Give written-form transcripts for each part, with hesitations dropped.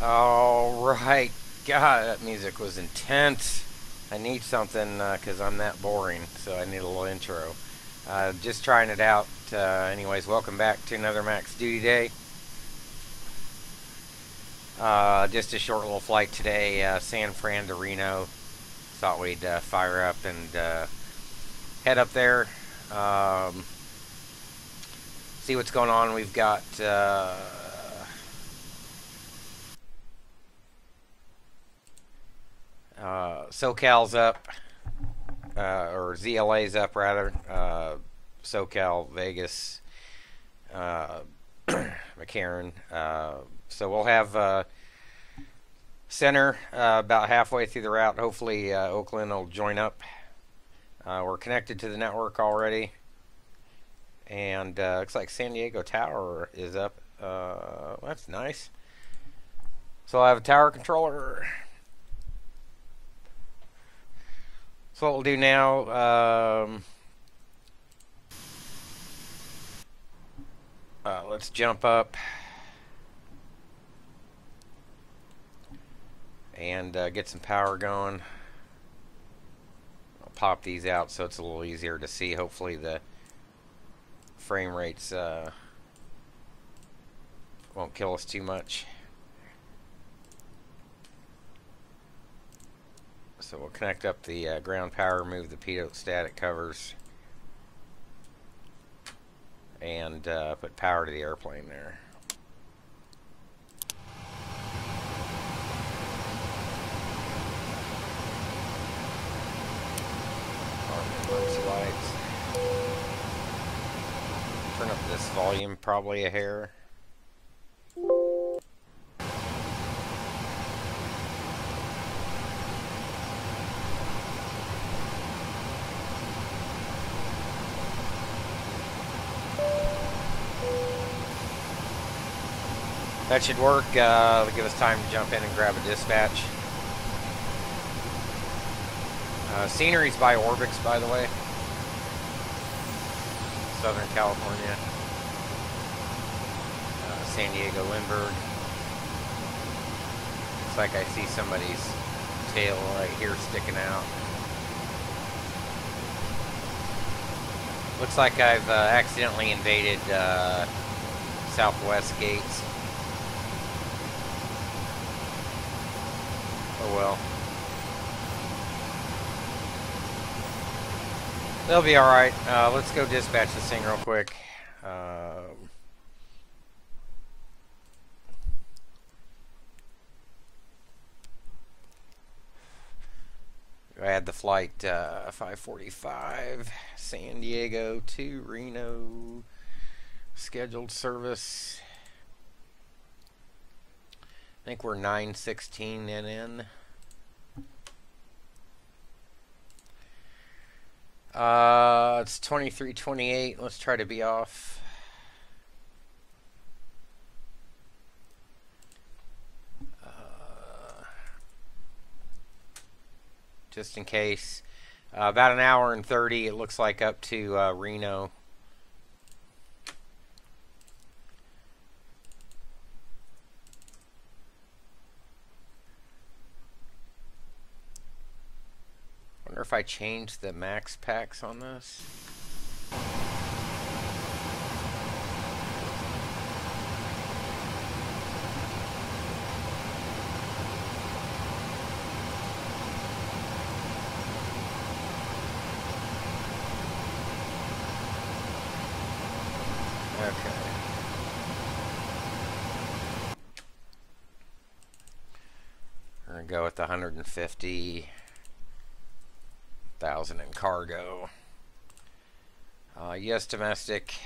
All right. God, that music was intense. I need something because I'm that boring, so I need a little intro. Just trying it out. Anyways, welcome back to another Max Duty Day. Just a short little flight today, San Fran to Reno. Thought we'd fire up and head up there. See what's going on. We've got SoCal's up, or ZLA's up rather. SoCal, Vegas, McCarran. So we'll have center about halfway through the route. Hopefully Oakland will join up. We're connected to the network already. And looks like San Diego Tower is up. That's nice. So I have a tower controller. So what we'll do now, let's jump up and get some power going. I'll pop these out so it's a little easier to see. Hopefully the frame rates won't kill us too much. So we'll connect up the ground power, remove the pitot static covers, and put power to the airplane there. Emergency lights. Turn up this volume probably a hair. That should work. It'll give us time to jump in and grab a dispatch. Scenery's by ORBX, by the way. Southern California. San Diego, Lindbergh. Looks like I see somebody's tail right here sticking out. Looks like I've accidentally invaded Southwest gates. Oh well. They'll be alright. Let's go dispatch this thing real quick. Add the flight 545 San Diego to Reno. Scheduled service. I think we're 916 NN. It's 2328. Let's try to be off. Just in case. About an hour and 30, it looks like, up to Reno. Wonder if I change the max packs on this. Okay. We're gonna go with the 150,000 in cargo. US domestic.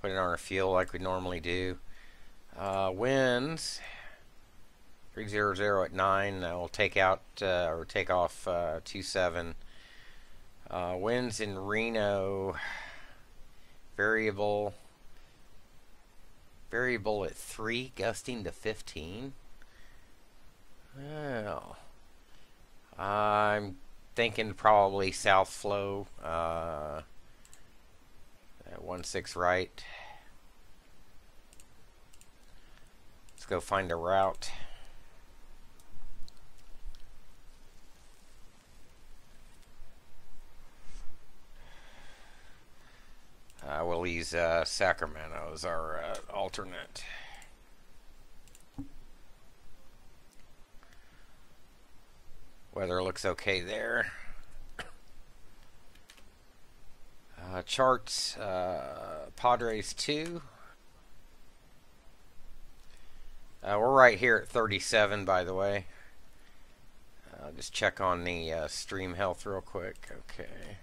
Put it on our fuel like we normally do. Winds 300 at 9. We'll take out or take off 27. Winds in Reno variable at 3, gusting to 15. Well, I'm thinking probably south flow at 16 right. go find a route. We'll use Sacramento as our alternate. Weather looks okay there. Charts, Padres 2. We're right here at 37, by the way. Just check on the stream health real quick. Okay.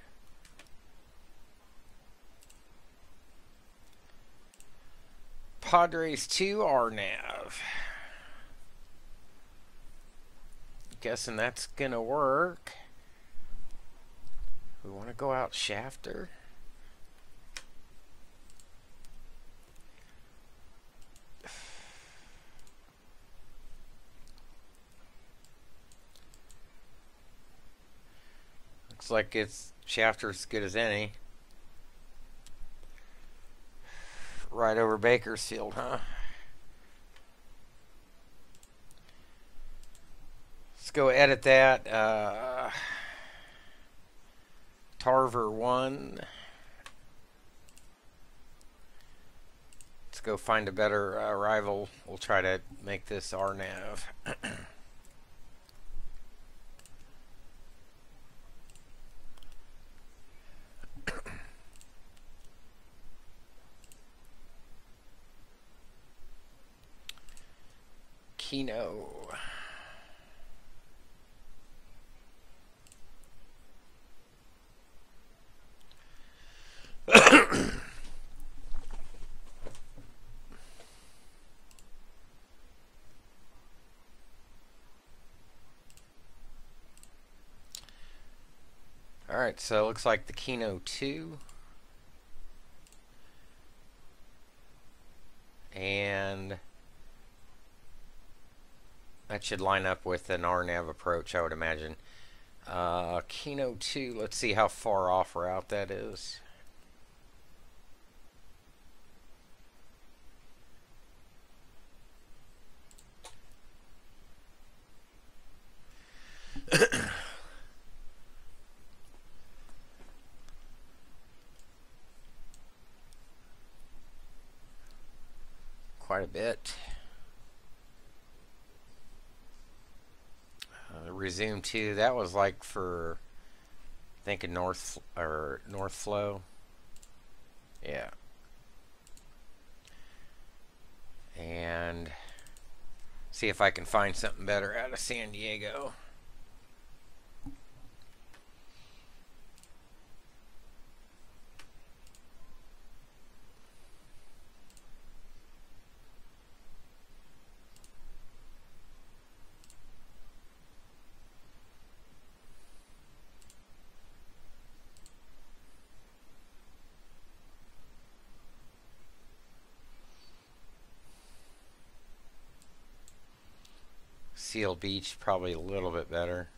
Padres 2 RNAV. Guessing that's gonna work. We want to go out Shafter. Looks like it's Shafter's as good as any. Right over Bakersfield, huh? Let's go edit that. Tarver 1. Let's go find a better rival. We'll try to make this RNAV. Kino. Alright, so it looks like the Kino 2. And that should line up with an RNAV approach, I would imagine. Kino 2, let's see how far off route that is. Quite a bit. Resume 2, that was like for, I think, a north flow. Yeah. And see if I can find something better out of San Diego. Seal Beach, probably a little bit better.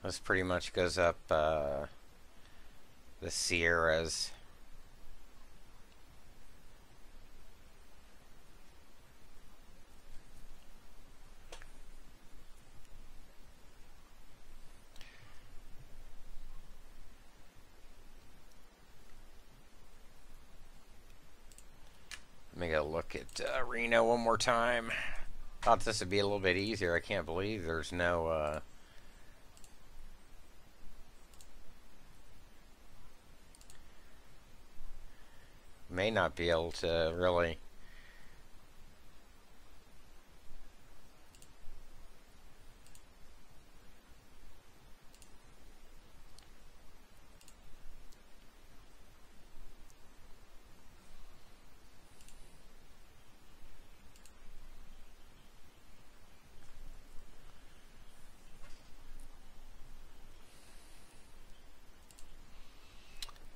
This pretty much goes up the Sierras. Let me go look at Reno one more time. Thought this would be a little bit easier. I can't believe there's no may not be able to really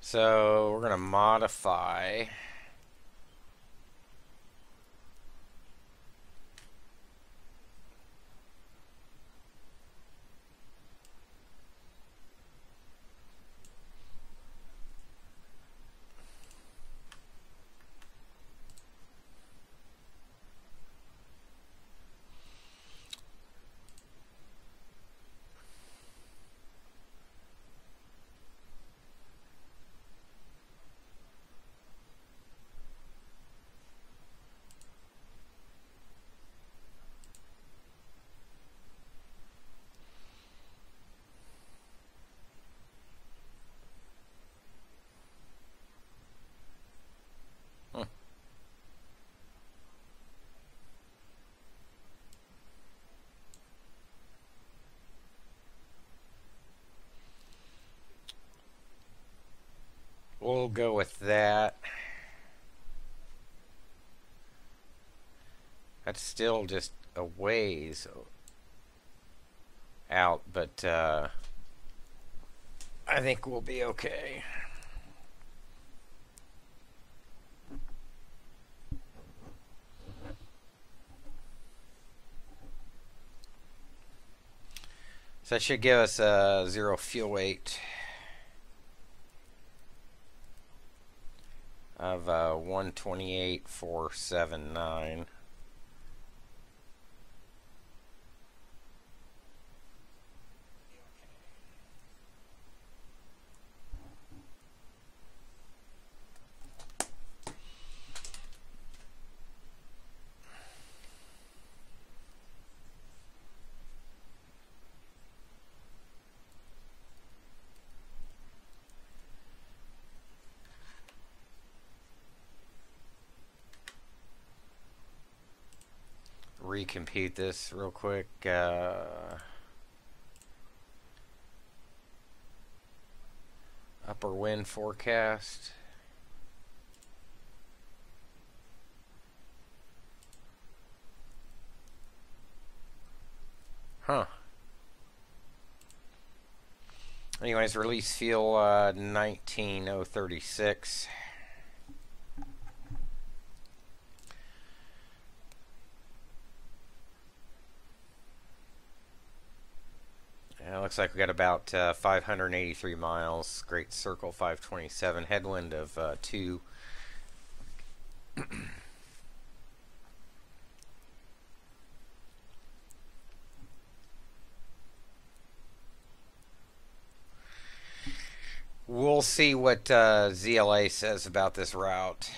so we're gonna modify we'll go with that. That's still just a ways out, but I think we'll be okay. So that should give us a 0 fuel weight of 128,479. Recompute this real quick. Upper wind forecast. Huh. Anyways, release fuel 19,036. Looks like we got about 583 miles. Great Circle 527. Headwind of 2. We'll see what ZLA says about this route.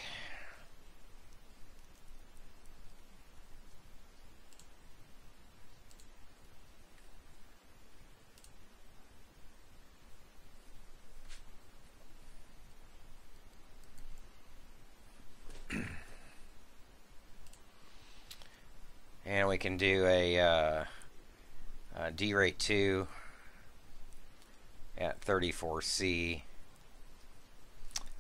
And we can do a D-rate 2 at 34C.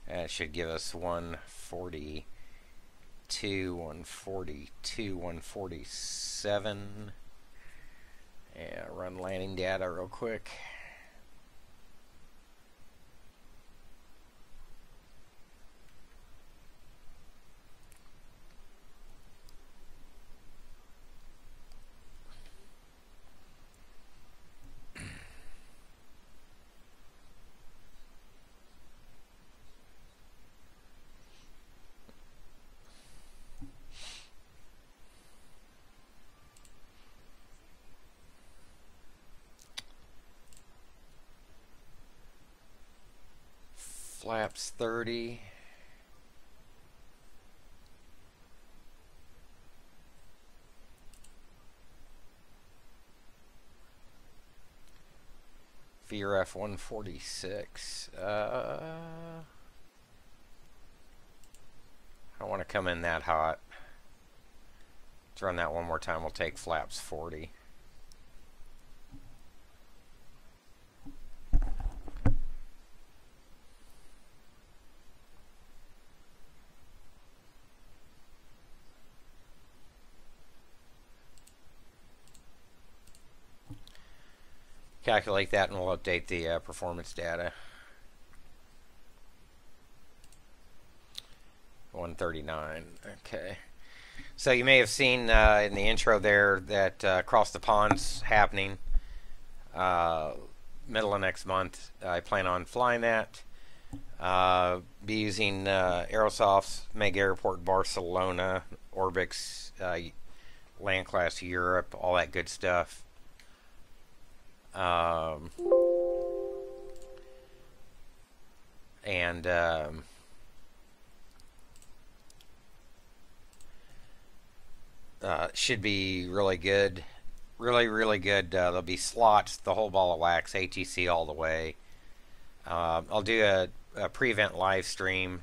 And it should give us 142, 142, 147. Yeah, run landing data real quick. flaps 30. VRF 146. I don't want to come in that hot. Let's run that one more time. We'll take flaps 40. Calculate that and we'll update the performance data. 139. Okay. So you may have seen in the intro there that Across the Pond's happening middle of next month. I plan on flying that. Be using Aerosoft's Mega Airport Barcelona, ORBX, Land Class Europe, all that good stuff. Should be really good. Really good. There'll be slots, the whole ball of wax, ATC all the way. I'll do a pre-event live stream.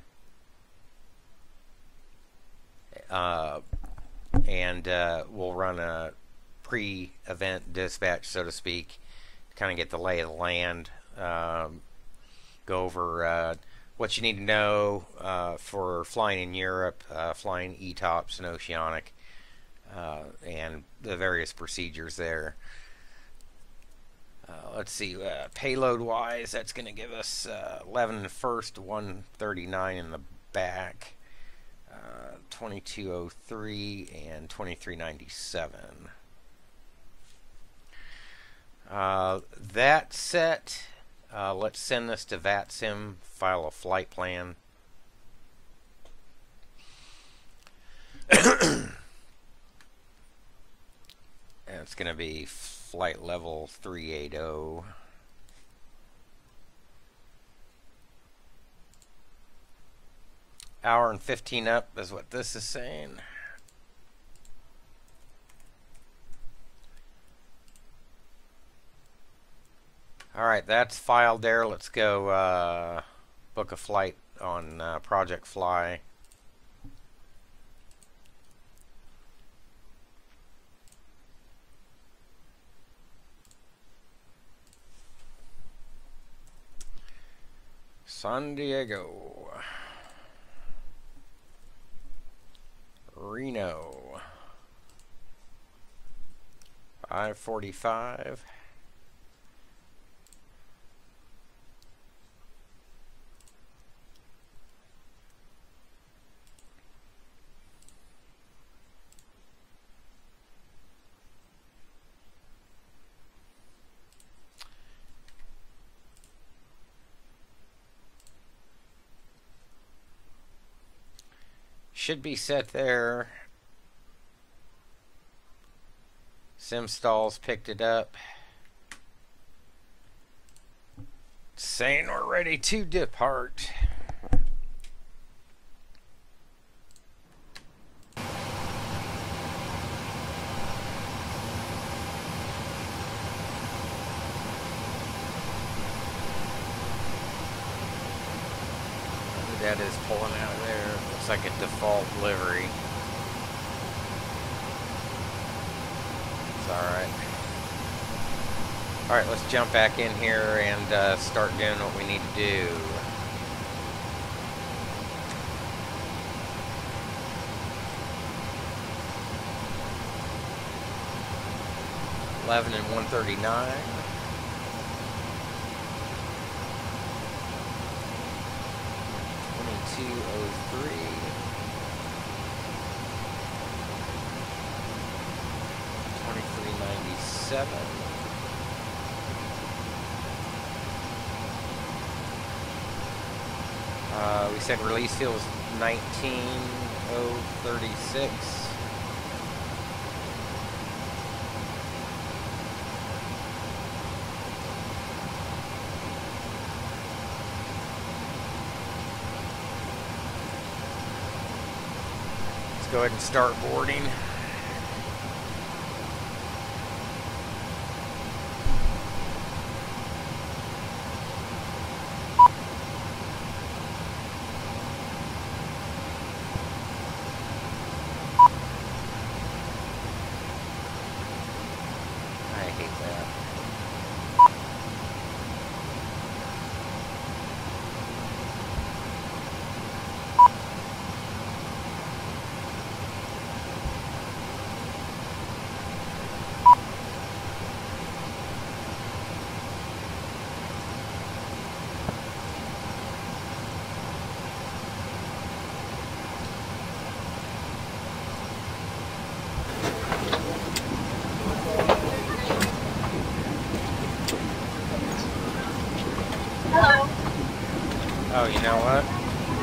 And we'll run a pre-event dispatch, so to speak, to kind of get the lay of the land, go over what you need to know for flying in Europe, flying ETOPS and Oceanic, and the various procedures there. Let's see, payload-wise, that's going to give us 11 in the first, 139 in the back, 2203 and 2397. That set, let's send this to Vatsim, file a flight plan. And it's going to be flight level 380. Hour and 15 up is what this is saying. Alright, that's filed there. Let's go book a flight on Project Fly. San Diego, Reno, 545. Should be set there. SimStalls picked it up. Saying we're ready to depart. That is pulling out of there. Looks like a default livery. It's alright. Alright, let's jump back in here and start doing what we need to do. $11 and 139. We said release fuel is 19,036. Let's go ahead and start boarding. I hate that. Oh, you know what?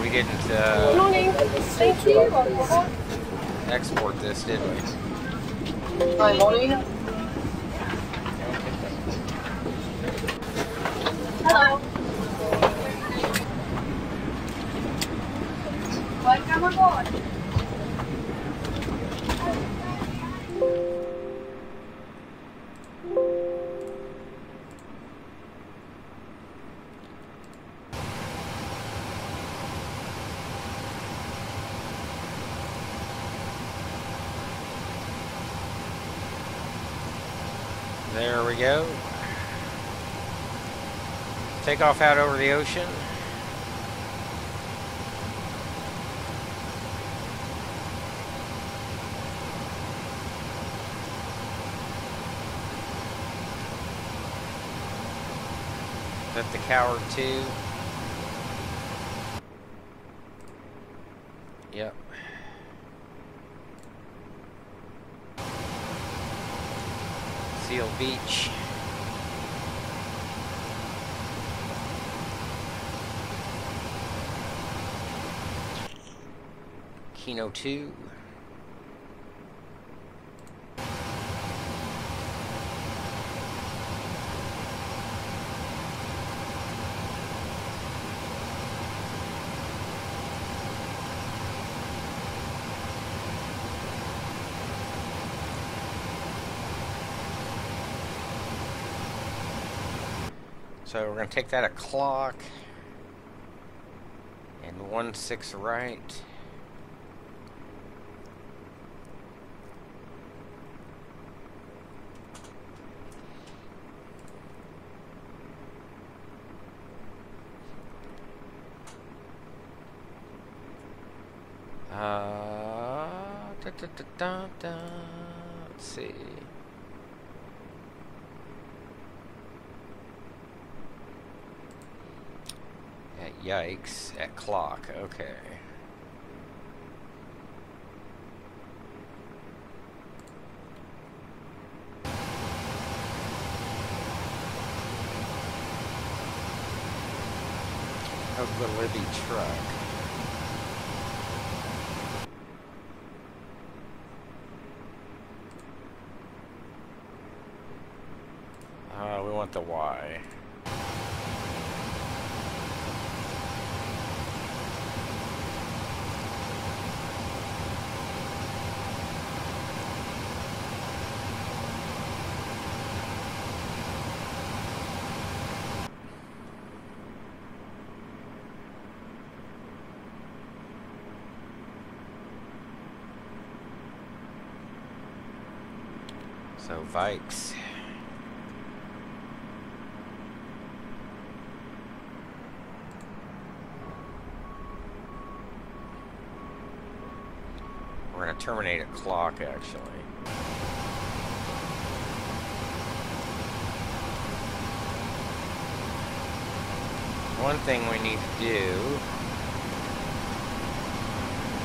We didn't Good morning. Thank you. export this, did we? Hi, morning. Hello. Welcome aboard. There we go. Take off out over the ocean. Is that the Coward 2? Yep. Seal Beach. Kino 2. So we're going to take that at clock and 1-6 right. Let's see. Yikes, at clock, okay. Of the Libby truck. We want the Y. So Vikes. We're going to terminate at clock, actually. One thing we need to do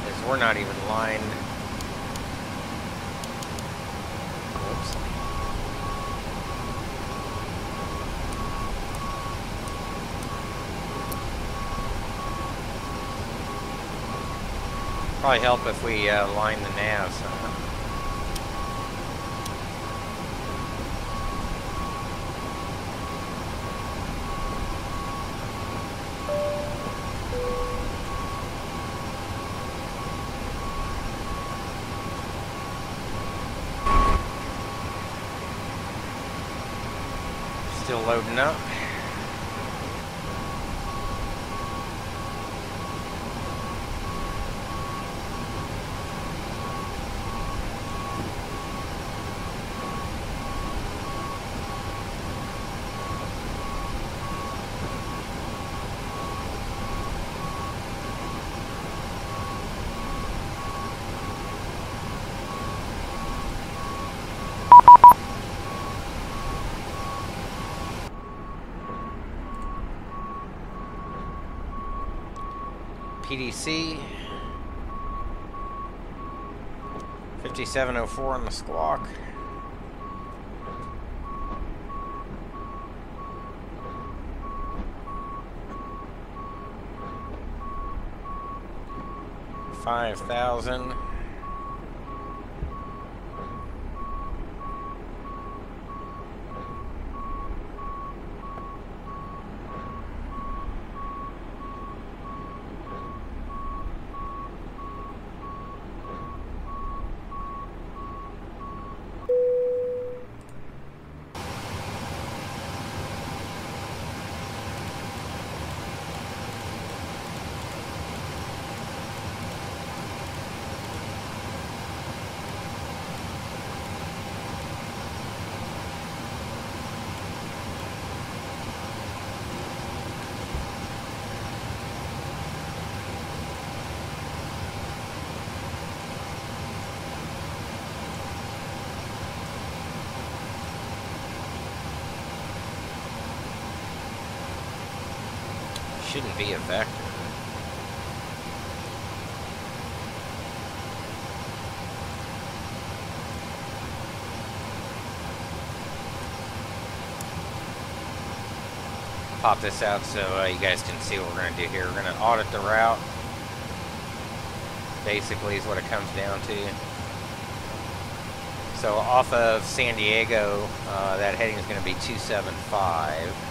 is we're not even lined. Whoops. Probably help if we line the navs. Still loading up. PDC 5704 on the squawk. $5,000. Shouldn't be a vector. Pop this out so you guys can see what we're going to do here. We're going to audit the route. Basically is what it comes down to. So off of San Diego, that heading is going to be 275.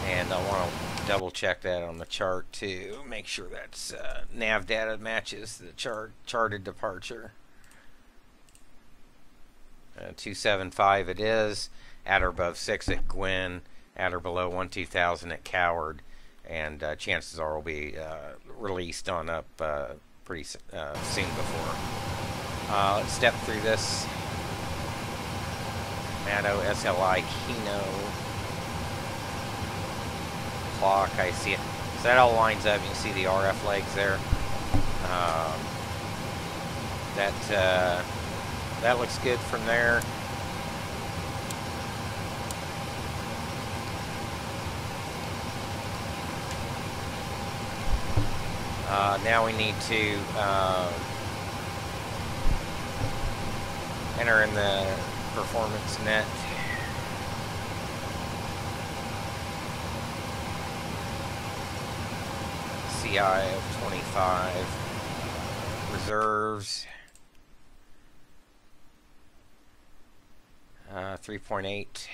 And I want to double check that on the chart too. Make sure that's nav data matches the charted departure. 275 it is. At or above 6 at Gwynn. At or below 12,000 at Coward. And chances are will be released on up pretty soon before. Let's step through this. Matto SLI-Kino. Clock, I see it. So that all lines up. You can see the RF legs there. That looks good from there. Now we need to enter in the performance net. CI of 25, reserves 3.8,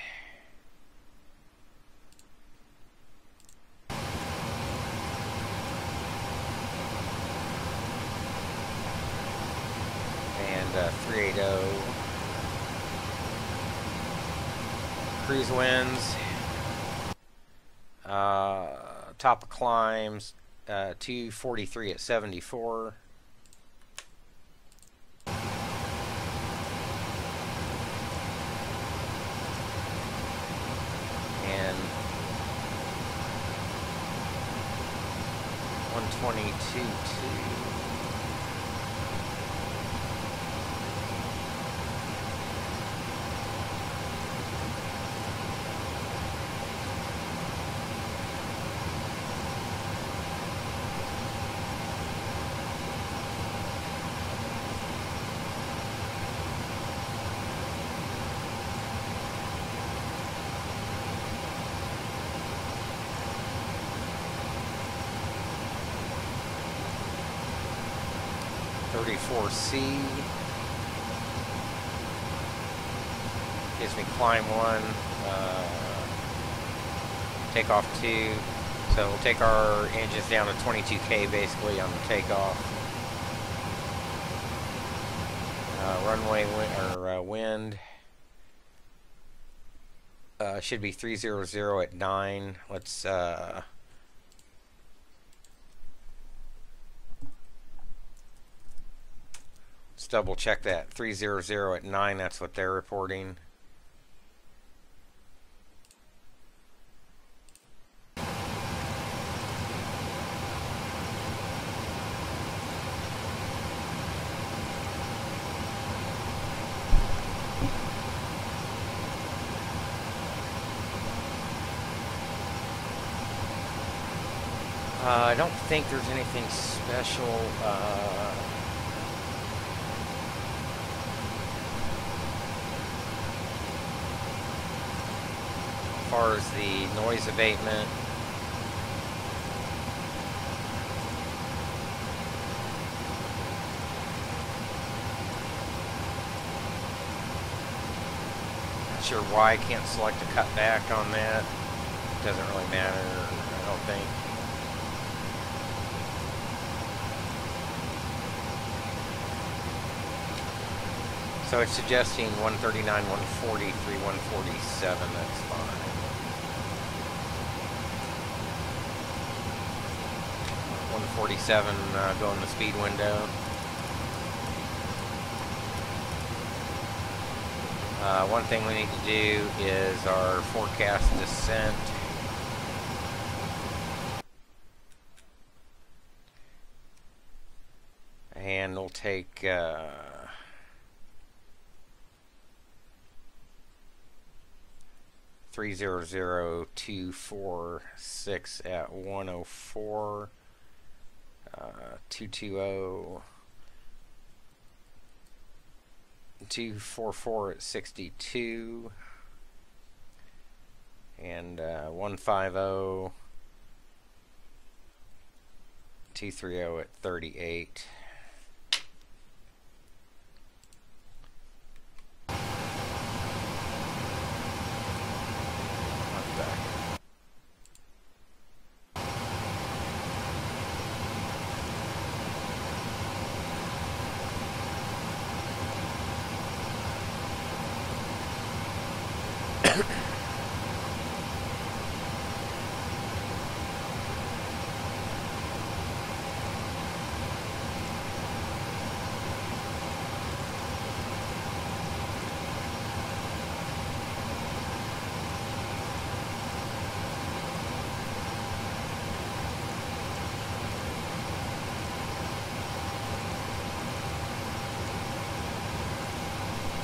and 380. Cruise winds, top of climbs. 243 at 74. And 122.2. C gives me climb 1, takeoff 2, So we'll take our engines down to 22K basically on the takeoff. Runway wind should be 300 at 9. Let's double check that. 300 at 9, that's what they're reporting. I don't think there's anything special. As far as the noise abatement, not sure why I can't select a cutback on that. Doesn't really matter, I don't think. So it's suggesting 139, 143, 147, that's fine. 147 go in the speed window. One thing we need to do is our forecast descent. And we'll take 300246 at 104, 220, 244 at 62, and 150, 230 at 38.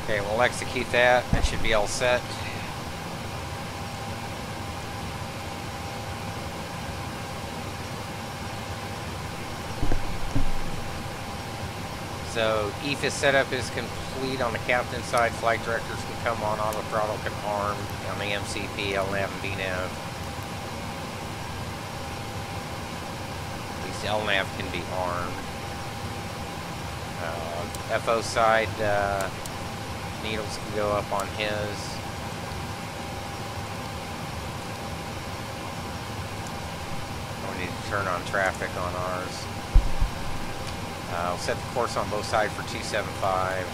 Okay, we'll execute that. That should be all set. So EFIS setup is complete on the captain side. Flight directors can come on. Auto throttle can arm on the MCP, LNAV, and VNAV. At least LNAV can be armed. FO side, needles can go up on his. We need to turn on traffic on ours. We'll set the course on both sides for 275.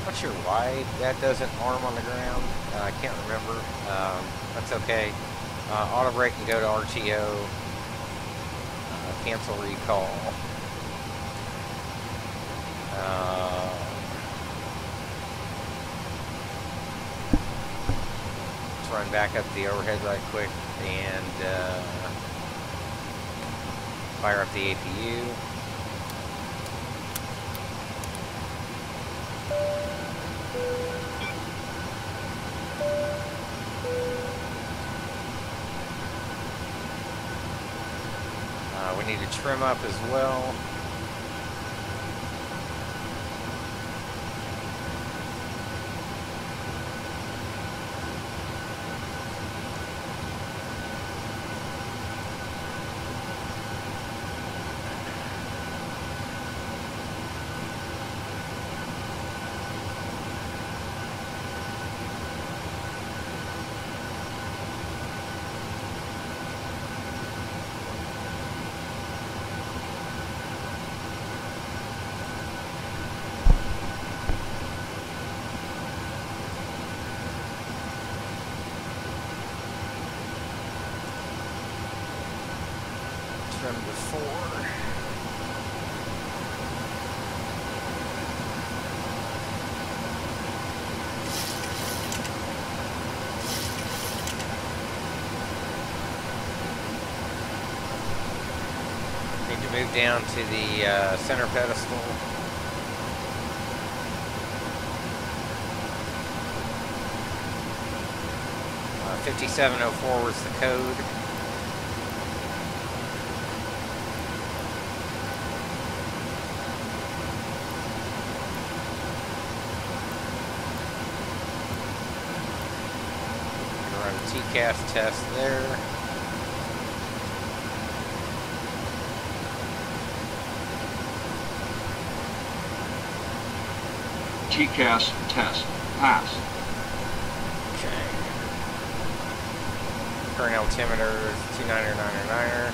Not sure why that doesn't arm on the ground. I can't remember. That's okay. Auto brake and go to RTO. Cancel recall. Let's run back up the overhead right quick and fire up the APU. We need to trim up as well. them before. Need to move down to the center pedestal. 5704 was the code. Gonna run a TCAS test there. TCAS test pass. Current altimeter is 299er.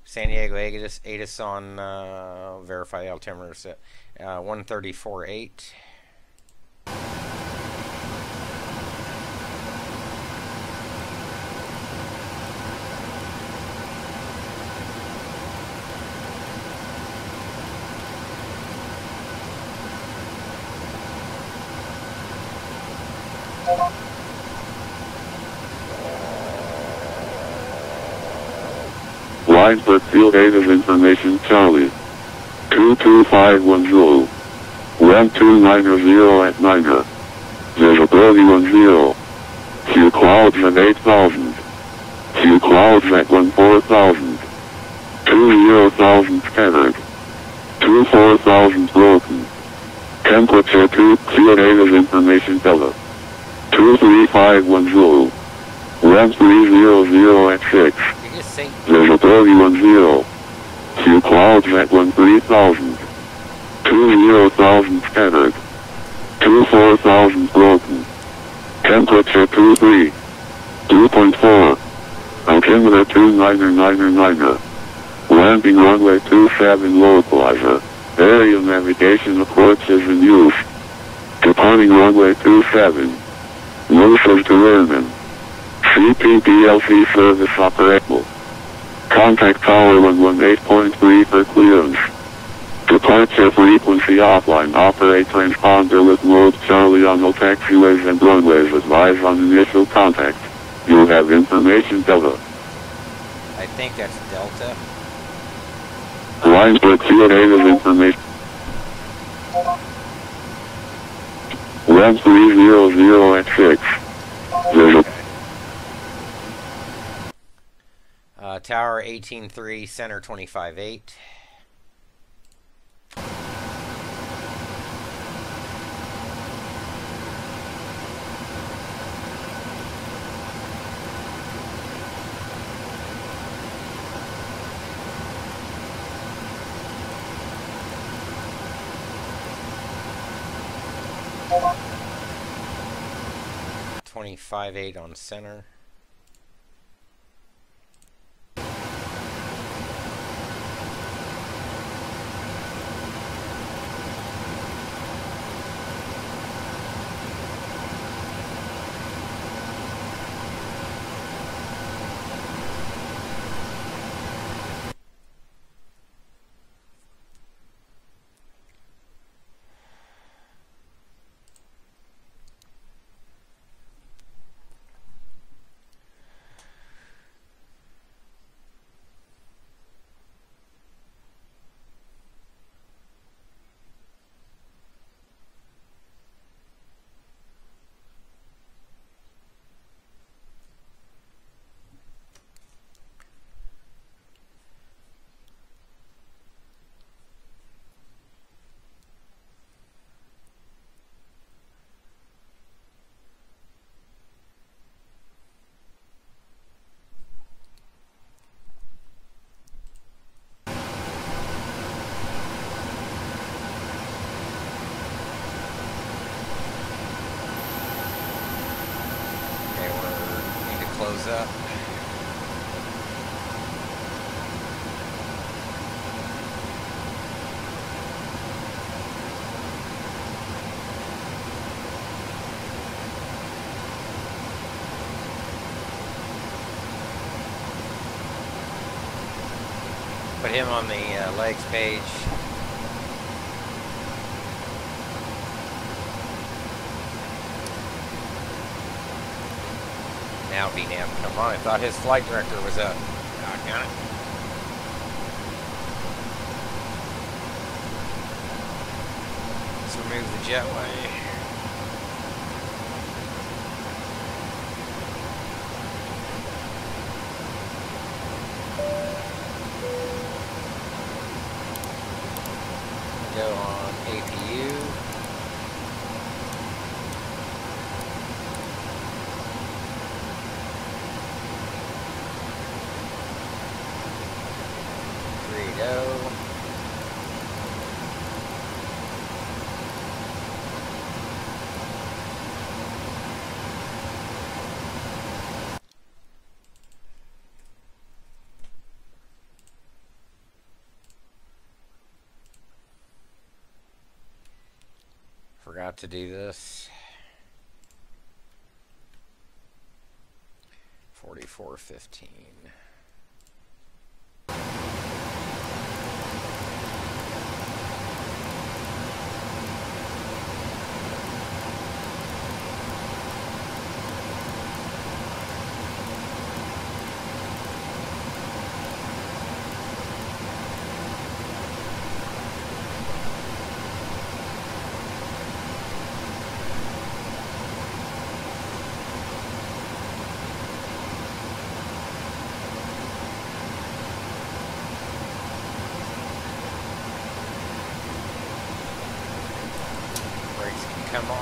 San Diego ATIS on verify the altimeter set 134.8. Linesburg Field ATIS information Charlie 22510 Ramp 290 at 9. Visibility 10. Few clouds at 8,000. Few clouds at 14,000. 20,000 scattered. 24,000 broken. Temperature 2 Field ATIS information Delta 23510 Ramp 300 at 6. Visibility 10. Few clouds at 13,000. 20,000 scattered. 24,000 broken. Temperature 23. 2.4. Altimeter 29999. Landing runway 27 localizer. Aerial navigation approach is in use. Departing runway 27. North to Vernon. CPDLC service operable. Contact tower 118.3 for clearance. Departure frequency offline. Operate transponder with mode Charlie on all taxiways and runways. Advise on initial contact. You have information Delta. I think that's Delta. Linesburg Field ATIS information. Ramp 300 at 6. Visible. Tower 18.3, center 25.8. .58 on center. Close up. put him on the legs page. Now DNAM, come on. I thought his flight director was up. Doggone it. Let's remove the jetway. Go on APU. Go. Forgot to do this. 4415. Come on.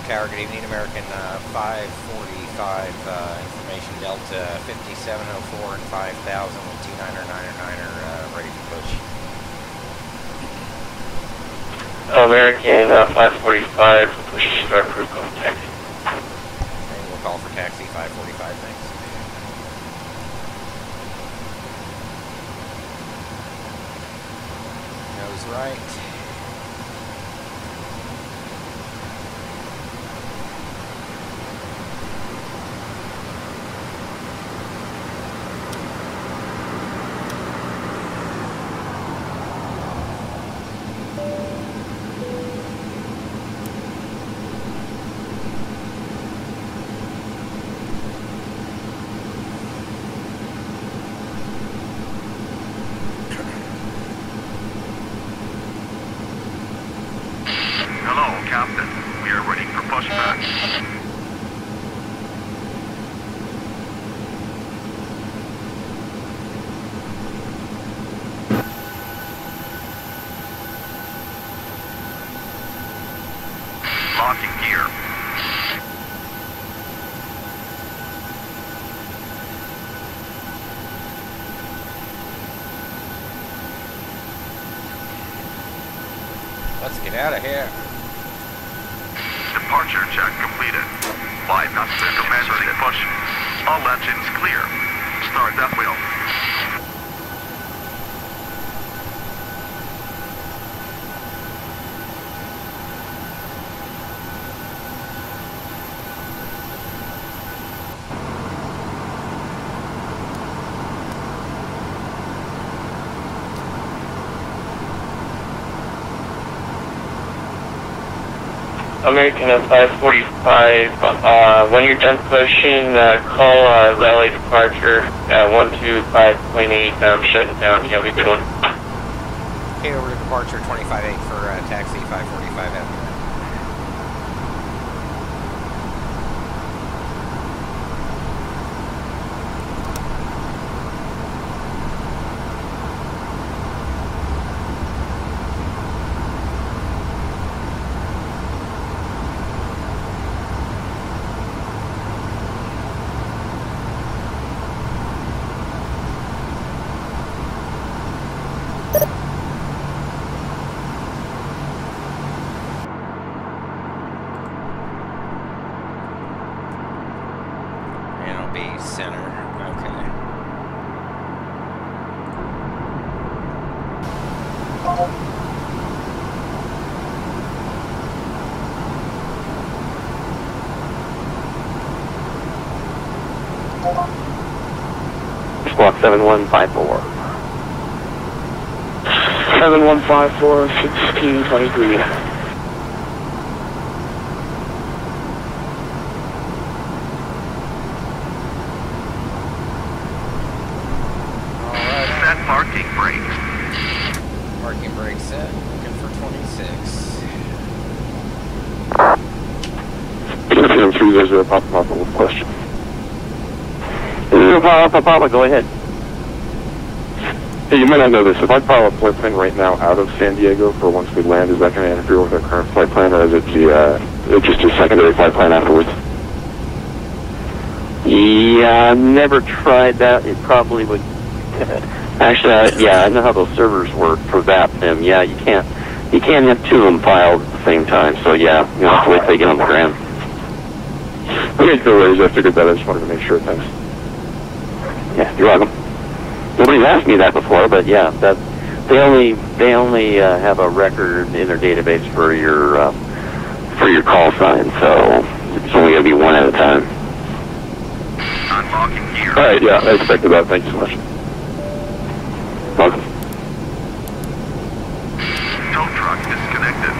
Tower, good evening, American 545, information Delta 5704 and 5000 with 29er ready to push. American 545, push start for contact. And we'll call for taxi 545, thanks. Nose right. Captain. We are ready for pushback. Locking gear. Let's get out of here. Departure check completed. 5 knots to commencing push. All engines clear. Start that wheel. American 545, when you're done pushing, call LA departure 125.8, shutting down. You have a good one. Okay, over to departure 25.8 for taxi 545 Avenue. squawk 7154. 7154, 1623. Alright. Set parking brakes. Parking brake set. Looking for 26. I'm sure there's a Papa with a question. Papa, go ahead. Hey, you might not know this. If I file a flight plan right now out of San Diego for once we land, is that going to interfere with our current flight plan, or is it just a secondary flight plan afterwards? Yeah, I've never tried that. It probably would. Actually, I know how those servers work for Vatsim. Yeah, you can't have two of them filed at the same time. So yeah, you have to wait till you get on the ground. Okay, no worries. I figured that. I just wanted to make sure. Thanks. Yeah, you're welcome. Nobody's asked me that before, but yeah, that they only have a record in their database for your call sign, so it's only going to be one at a time. Unlocking gear. All right, yeah, I expected that. Thank you so much. Welcome. Tow truck disconnected.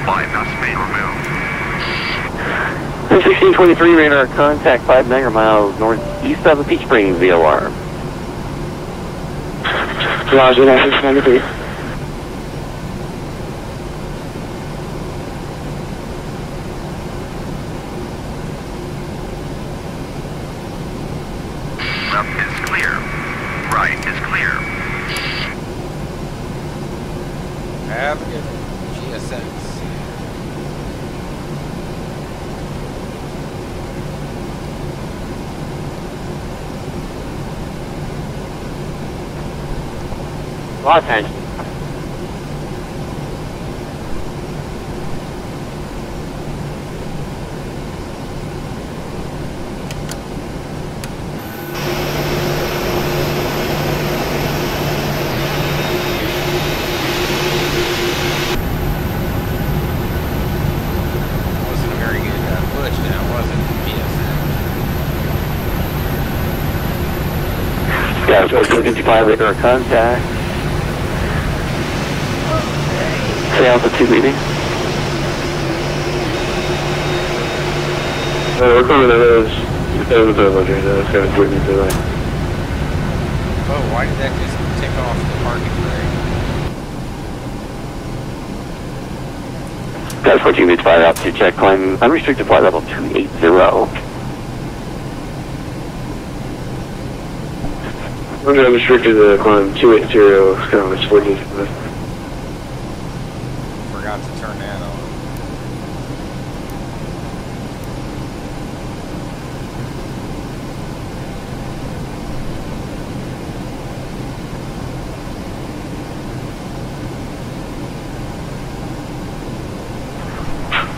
Bypass main removed. 1623 radar contact 5 megamiles northeast of the Peach Springs VOR. Roger, that's 693. Left is clear. Right is clear. Have a good GSX. Los Angeles. Wasn't a very good push now, was it? GSX. Yeah, 55 radar contact. Say altitude meeting. We're coming to those. That's kind of joining me today. Oh, why did that just take off the parking brake? Got 14 minutes 5 altitude check. Climb unrestricted flight level 280. I'm going to restricted to climb 280. It's kind of switches. Forgot to turn that on.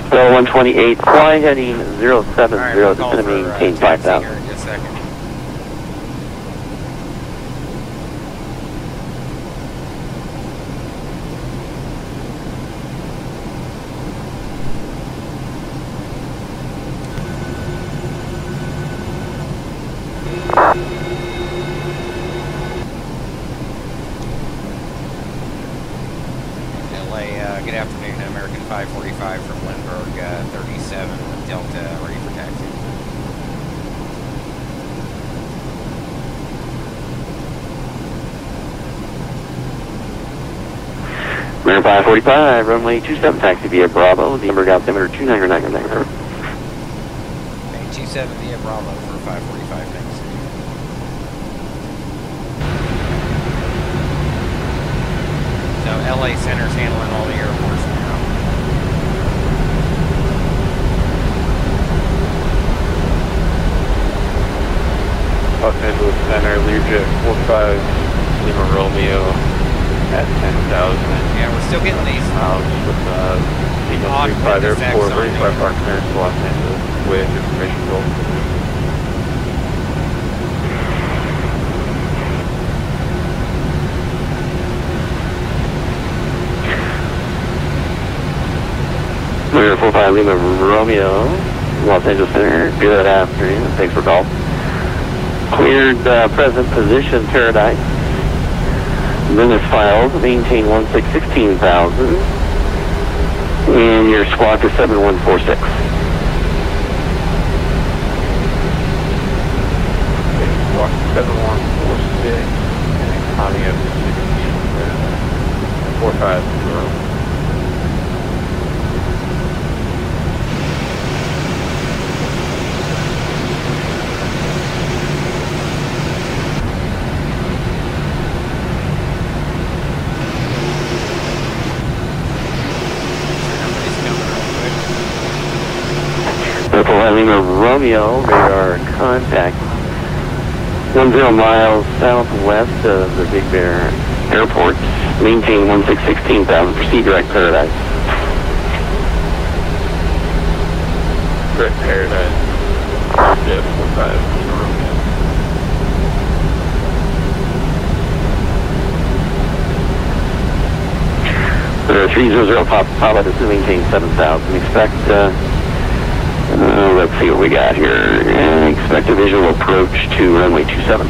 So 128, fly heading 070, Alright, we'll just call going to for, maintain taxi 5,000. here in just a second. Good afternoon, American 545 from Lindbergh, 37 with Delta, ready for taxi. American 545, runway 27 taxi via Bravo, the Lindbergh altimeter 299. Okay, 27 via Bravo for 545 taxi. So LA Center's handling all the airports now. Los Angeles Center, Learjet 45, Lima Romeo at 10,000. Yeah, we're still getting these miles with Lima odd 35 witness Airport, acts on 35 there. Park Clearance, Los Angeles, with information goal. We're 45 Lima Romeo, Los Angeles Center. Good afternoon. Thanks for call. Cleared present position, Paradise. Minutes filed, maintain 16,000. And your squawk is 7146. Squawk 7146. And climbing up to 450. Lima Romeo, radar contact. 10 miles southwest of the Big Bear Airport. Maintain 16,000. Proceed direct Paradise. Direct Paradise. Yeah, 45 Romeo. The 300 Papa, this is maintain 7,000. Expect, let's see what we got here. Expect a visual approach to runway 27.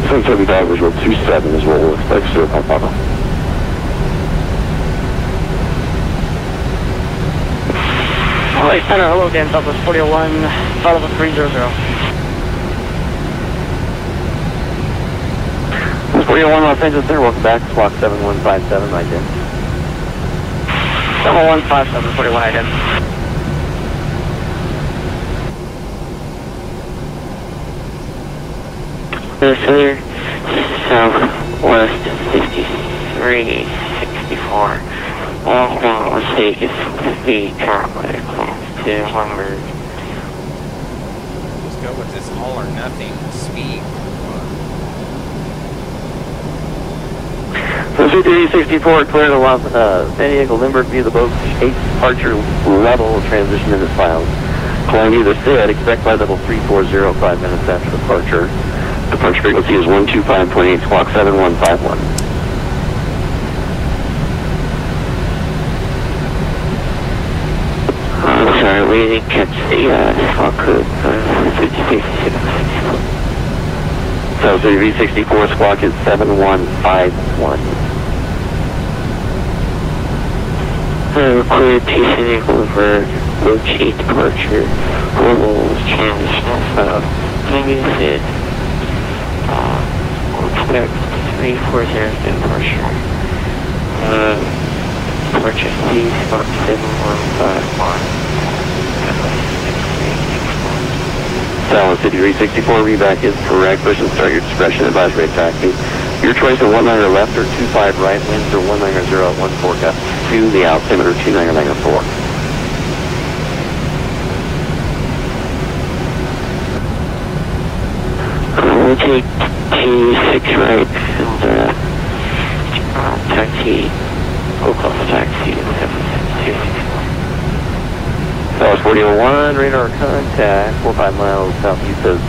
775 visual 27 is what we'll expect, sir, Papa. Alright, center, hello again, Southwest 401, follow 300. 401 Los Angeles Center, welcome back, squawk 7157, right there. 7157, 41 ident. Clear, southwest 6364. All mistake is speed chocolate close to 100. Let's go with this all or nothing speed. 5364, clear to San Diego Lindbergh via the boat 8 departure level transition in its files. Climb either SID, expect by level 340 5 minutes after departure. Departure frequency is 125.8, squawk 7151. I'm sorry, we didn't catch the squawk code. 56. So 3364 squawk is 7151. Clear T-San Diego for boat 8 departure. Level transition file. Maybe SID. Expect 340 departure. Departure C, spot 7151. Silence 5364, reback is correct. Push and start your discretion, advise rate taxi. Your choice of 190 left or 25 right, winds are 190 at 1 forecast to the altimeter 2994. We'll take T6 right and taxi, go close taxi to 76264. South 4001, radar contact, 45 miles southeast of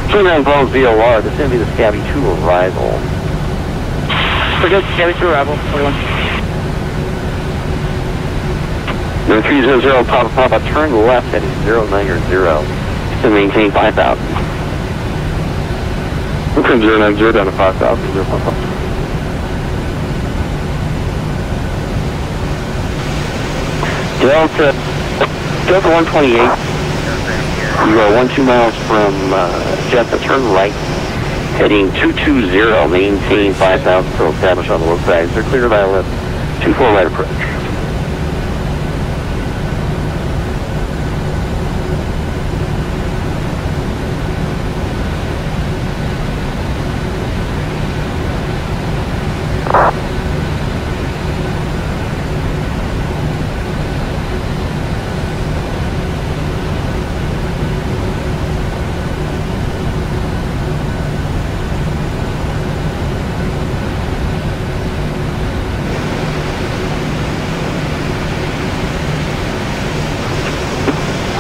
Ksan-Krno Falls VOR. This is going to be the Scabby 2 arrival. We're good, Scabby 2 arrival, 41. No 300, Papa, turn left at 090 to maintain 5,000. We'll come 090 down to 5,000. Delta 128. You are 12 miles from Jetta, turn right, heading 220, maintain 5,000 till established on the low side. They're clear by left, 24 right approach.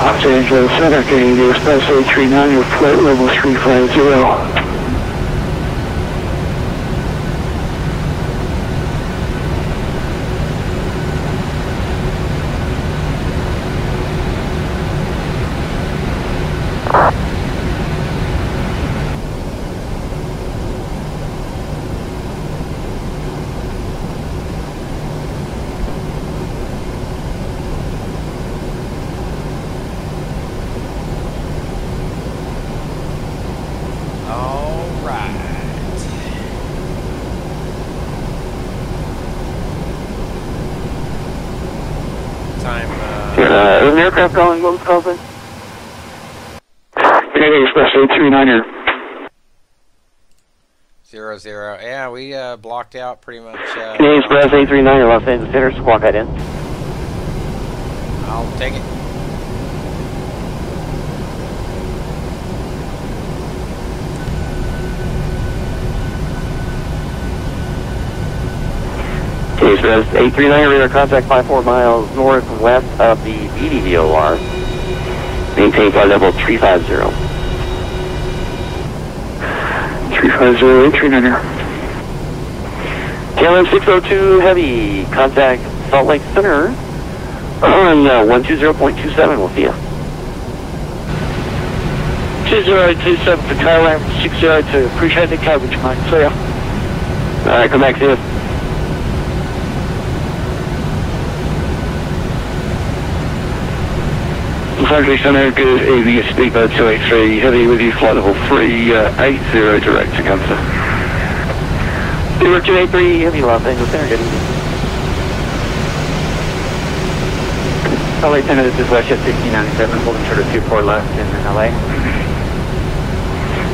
Los Angeles Center, getting the Express 839, your flight level 350. There's an aircraft calling, what was the call sign? Canadian Express 839 here. 00. Yeah, we blocked out pretty much. Canadian Express 839, Los Angeles Center, squawk height in. I'll take it. Canadian Express 839, radar contact 54 miles northwest of the BDVOR. Maintain flight level 350. 350, 839 here. KLM 602 Heavy, contact Salt Lake Center on 120.27, we'll see you. 2027 for KLM 602, appreciate the coverage, mate, see ya. Alright, come back, see you. Century Center, good evening, it's Speedbird 283, heavy with you, flight level 380, direct to Kansas. Speedbird 283, Heavy, Los Angeles Center, good evening. LA 10, this is Westjet 1697, holding short of 24 left in LA.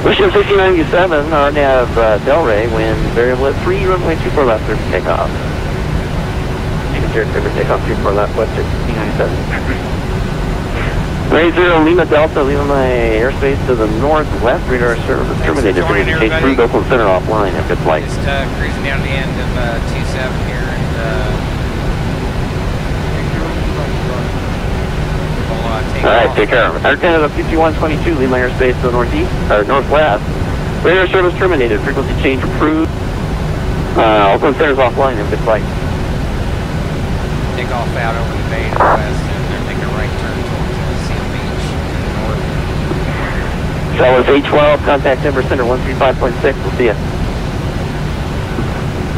Westjet 1697, RNAV Delray, wind variable at 3, runway 24 left, clear for takeoff. You can clear for takeoff 24 left, Westjet 1697. Range 0, Lima Delta, leaving my airspace to the northwest, radar service terminated, frequency change through Oakland Center offline, have good flight. Just cruising down the end of 27 here, and we'll alright, take care. Air Canada 5122, leave my airspace to the northeast, or northwest. Radar service terminated, frequency change approved. Oakland Center's offline, have good flight. Take off out over the bay to the west, and then make a right turn towards Seal Beach to the north. Dallas 812, contact Denver Center 135.6, we'll see ya.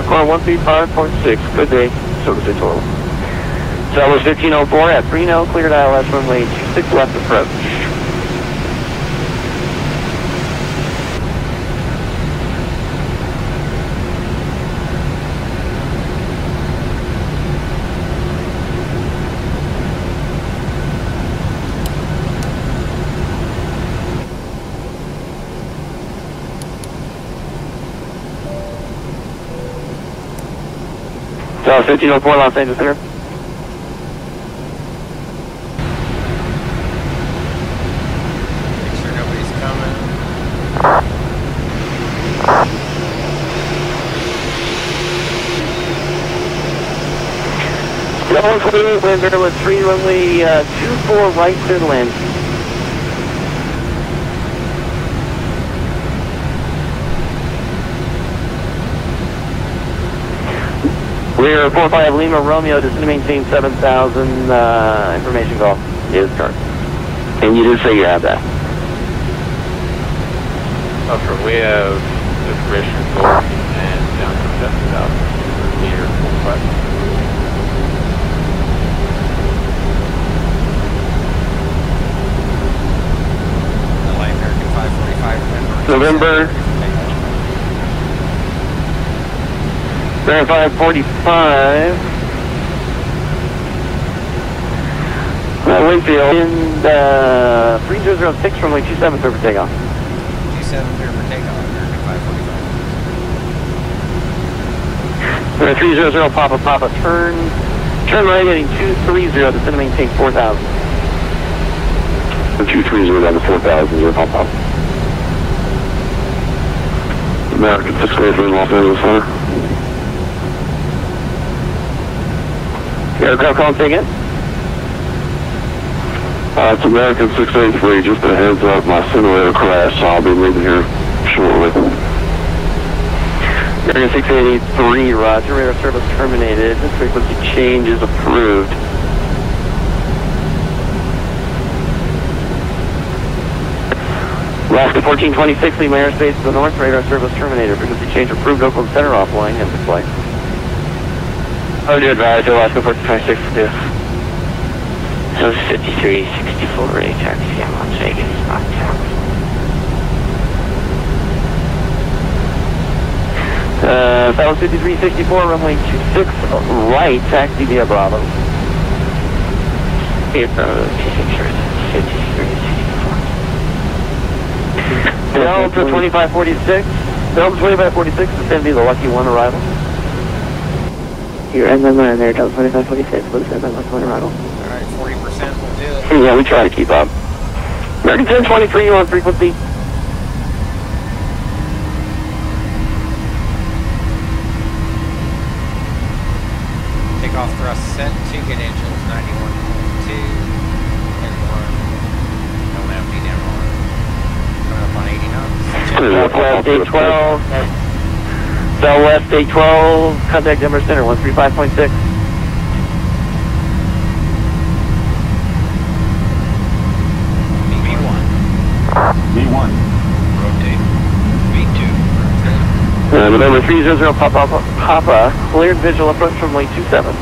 Call 135.6, good day, service at total. Dallas 1504 at Reno, cleared ILS runway 26 left approach. Dallas 1504, Los Angeles Center. Make sure nobody's coming. Dallas 28, wind variable at 3, runway 24 right clear to land. Rear 45 Lima Romeo, just to maintain 7,000, information call is current. And you did say you have that. Okay, we have information for and down to just about near 45. LA American 545, November. 545. Winfield in 3006 runway 27 clear for takeoff. 27 clear for takeoff, American 545. 300 Papa turn right heading 230, descend to maintain 4,000. 230 down to 4,000, Papa. American 683 Los Angeles Center. Aircraft call taken. It's American 683, just a heads up, my simulator crashed, so I'll be leaving here shortly. American 683, roger, radar service terminated, frequency change is approved. Alaska 1426, leave my airspace to the north, radar service terminated, frequency change approved, Oakland Center offline, have the flight. How do you advise, Alaska 1426 to do? So 5364 taxi in Las Vegas, Montana. That was 5364, runway 26 right, taxi via Bravo. Delta 2546. Delta 2546 is going to be the lucky one arrival. Your NM there, Delta 2546, what's that lucky one arrival? Alright, 40% will do it. Yeah, we try to keep up. American 1023, you on frequency. Takeoff thrust set, 2 good engines, 91.2 and 1. Don't have me down on. Coming up on 80 knots. Southwest 812. Southwest 812, contact Denver Center, 135.6. V1. Rotate. V2. November 300 Papa, cleared visual approach from runway 27.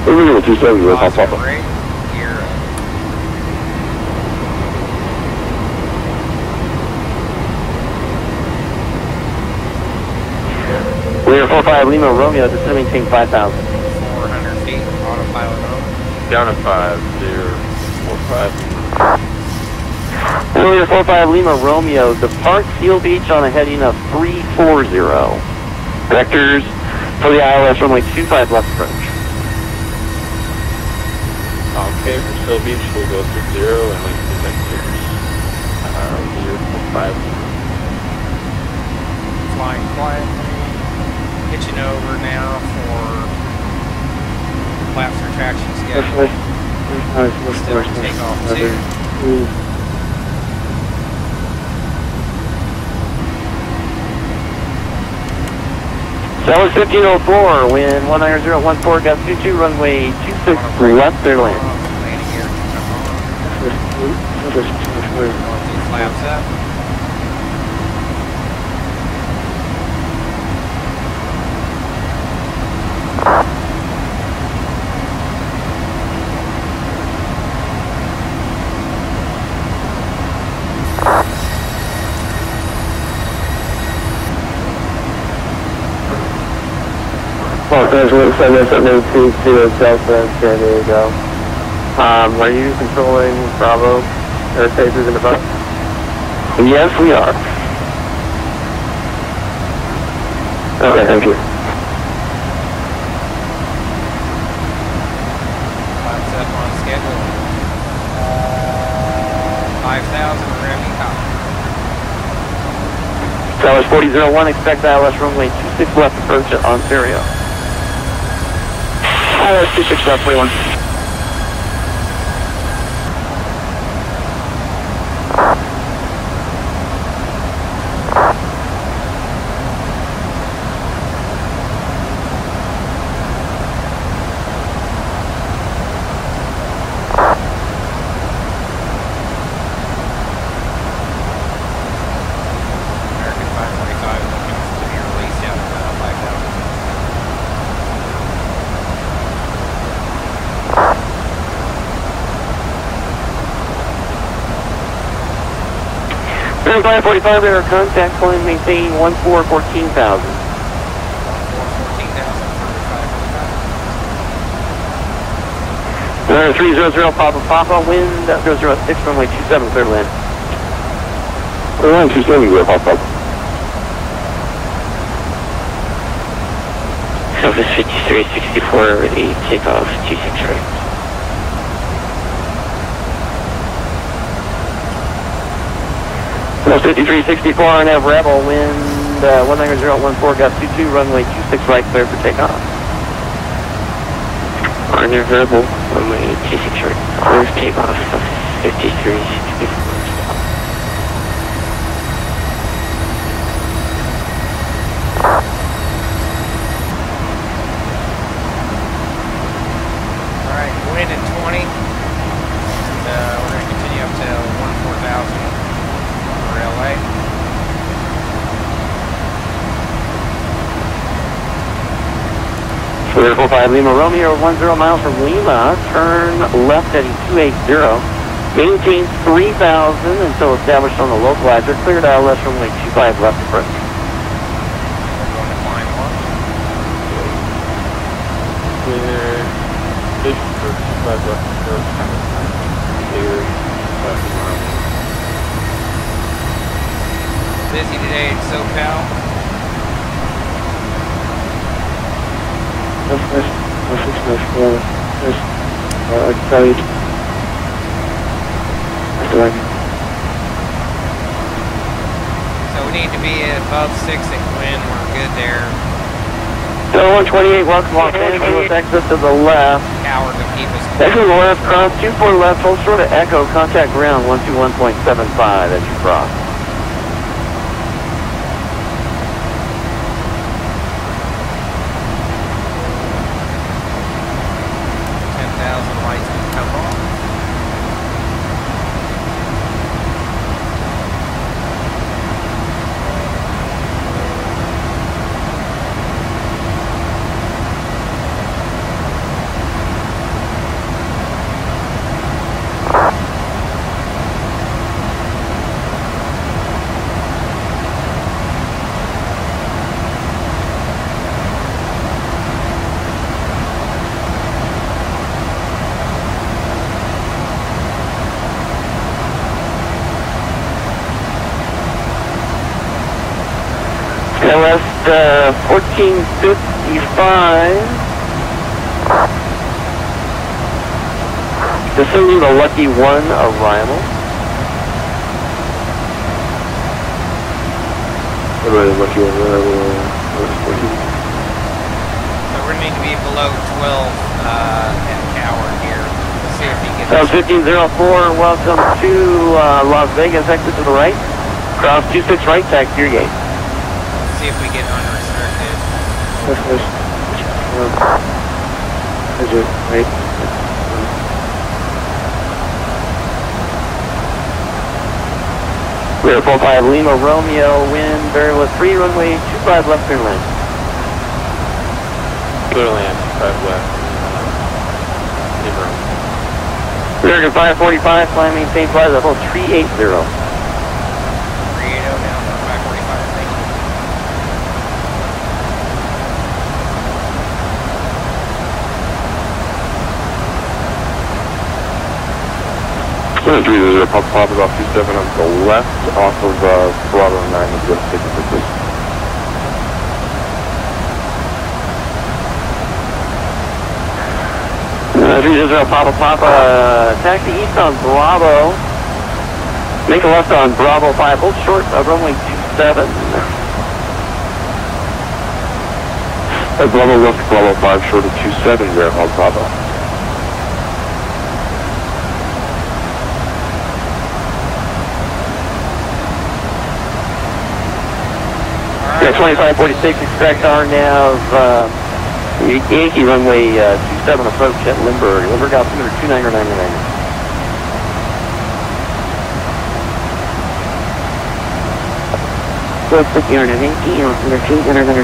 Visual 27, Papa. Great. Gear up. Clear 45 Lima Romeo, just to maintain 5,000. 400 feet, autopilot on. Down to 5045. Clear 45 Lima Romeo, depart Seal Beach on a heading of 340. Vectors for the ILS runway 25 left approach. Okay, for Seal Beach, we'll go through 0 and link the vectors. 045. Flying quietly. Pitching over now for flaps retraction schedule. Still takeoff 2. Dallas 1504, wind 19014, got 22, runway 26 left, clear land. Landing gear. Flaps up. Los Angeles 7722 Delta, San Diego. Are you controlling Bravo airspaces in the front? Yes, we are. Okay, thank you. Flaps up on schedule. 5,000 Remy top. Dallas 4001, expect ILS runway 26 left approach at Ontario. ILS 26 left, 41. American 545 looking to be released out of 5,000. American 545, radar contact, point maintain 1414,000. 14,000 for 545. 300 Papa, wind 006, runway 27, clear land. Around 27, Papa. Southwest 5364, ready, takeoff 26 right. Southwest 5364, and have Rebel, wind 19014, got 22, runway 26 right, clear for takeoff. Arner Rebel, runway 26 right, clear for takeoff, 5364. Alright, wind at 20. And we're going to continue up to 14,000 for LA. Clear 45 Lima Romeo, 10 miles from Lima, turn left heading 280. Maintain 3,000 until established on the localizer. Cleared ILS runway 25 left approach. We're going to climb 1. Clear. Big first. 5 left short. Clear. Left mile. Busy today in SoCal. Outside. So we need to be above 6 at Quinn. We're good there. So 128, welcome Los Angeles, exit to the left. Coward to keep us. Exit to the left, cross 24 left, hold short of Echo, contact ground 121.75 as you cross. Lights can come on. West 1455. Descending the Lucky 1 arrival. Everybody Lucky 1 arrival. So we're going to need to be below 12 at Coward here. Let's see if he gets. So 1504, welcome to Las Vegas, exit to the right. Cross 26 right, tax your gate. See if we get unrestricted. Right. Clear 45 Lima Romeo, wind, variable 3, runway 25 left turn lane. Clear land, 5 left. Lima. American 545, climb maintain flight level 380. 380 down to 545. Thank you. Pop about 27 on the left off of Bravo 9 and go 6 quickly. Papa, taxi east on Bravo. Make a left on Bravo 5, hold short of runway 27. Bravo left, Bravo 5 short of 27 there on Bravo. Yeah, 2546, expect RNAV, Yankee runway 27 approach at Limburg. Limburg altimeter 2999. So it's the RNAV Yankee, altimeter 2999.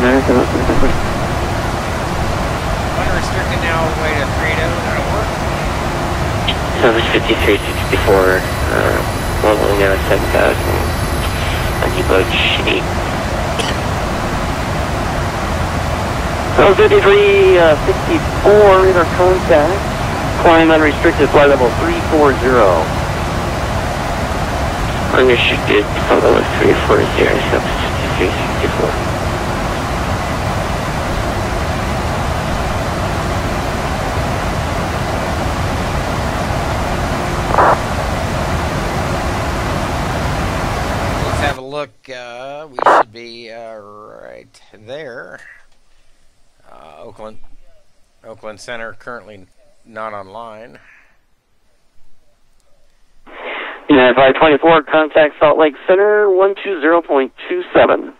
Unrestricted now all the way to 380. That'll work. Service 5364, level now 7,000. Anti-budge 8. So 5364, radar contact. Climb unrestricted, flight level 340. Unrestricted, flight level 340, service 5364. Let's have a look. We should be right there. Oakland Center currently not online. United 524, contact Salt Lake Center 120.27.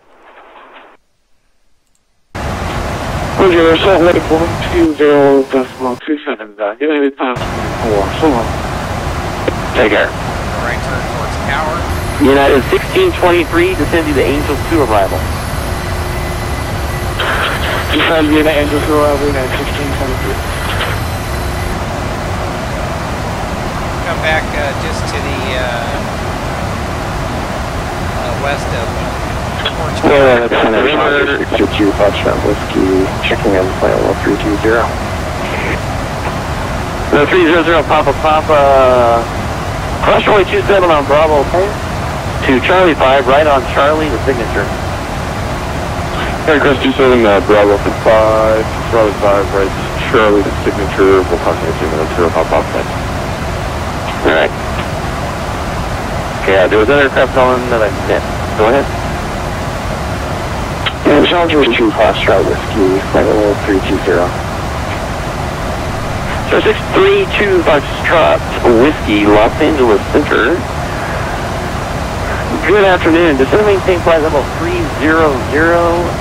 Salt Lake 120.27. United 524, so long. Take care. Right turn towards Coward. United 1623, descend to the Angel 2 arrival. Descend to the Angel 2 arrival, United 1623. Come back just to the west of Orange County. Remember 62 Foxtrot Whiskey, checking in flight level 320. So 300 Papa Papa, cross runway 27 on Bravo, to Charlie 5, right on Charlie, the signature. Hey, Chris 27, Bravo 5, Charlie 5, right, Charlie, the signature. We'll talk to you in a few minutes. 0 Papa Papa. Alright. Okay, there was another aircraft calling that I missed. Go ahead. And Challenger 2 Foxtrot Whiskey, flight level 320. So 632 Foxtrot Whiskey, Los Angeles Center. Good afternoon. Descend and maintain flight level 300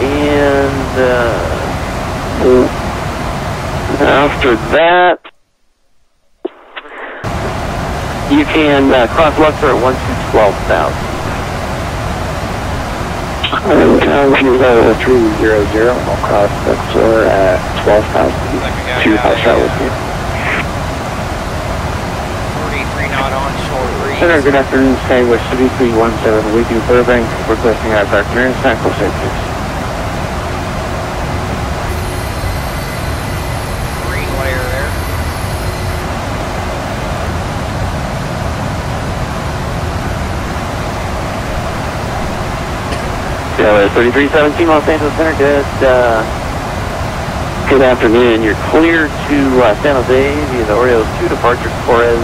and after that you can cross Luxor at 12,000. Challenger 300, I'll cross Luxor at 12,000. 2 Foxtrot Whiskey. 43 knot onshore breeze. Center, good afternoon, Skywest City 317, Weekend Burbank, requesting aircraft clearance, tackle safe, please. Green layer there. Yeah, 3317 Los Angeles Center, good afternoon. You're clear to San Jose via the Oreos 2 departure Flores.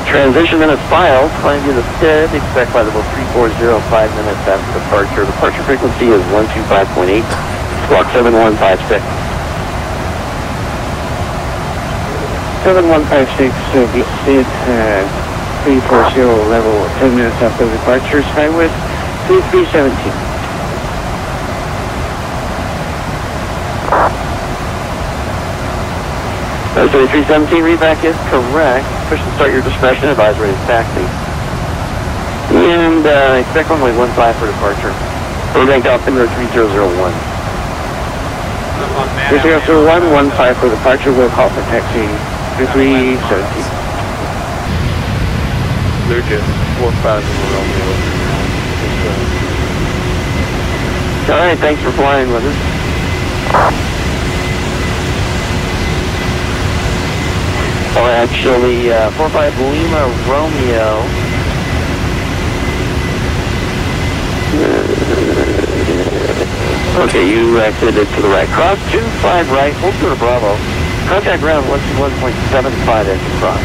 Transition minutes filed. Climb to the SID. Expect flight level 3405 minutes after departure. Departure frequency is 125.8. Squawk 7156. 7156, SID 340, level 10 minutes after departure, Skywest 3317. So 3317 readback is correct. Push and start your discretion. Advise ready to taxi. And expect runway 15 for departure. Burbank altimeter 3001. 3001, 15 for departure, we'll call for taxi 3317. They're just 4,000 Romeo. Alright, thanks for flying with us. Oh, actually, 45 Lima Romeo. Okay, you exited to the right. Cross 25 right, hold to the Bravo. Contact ground 121.75 as you cross.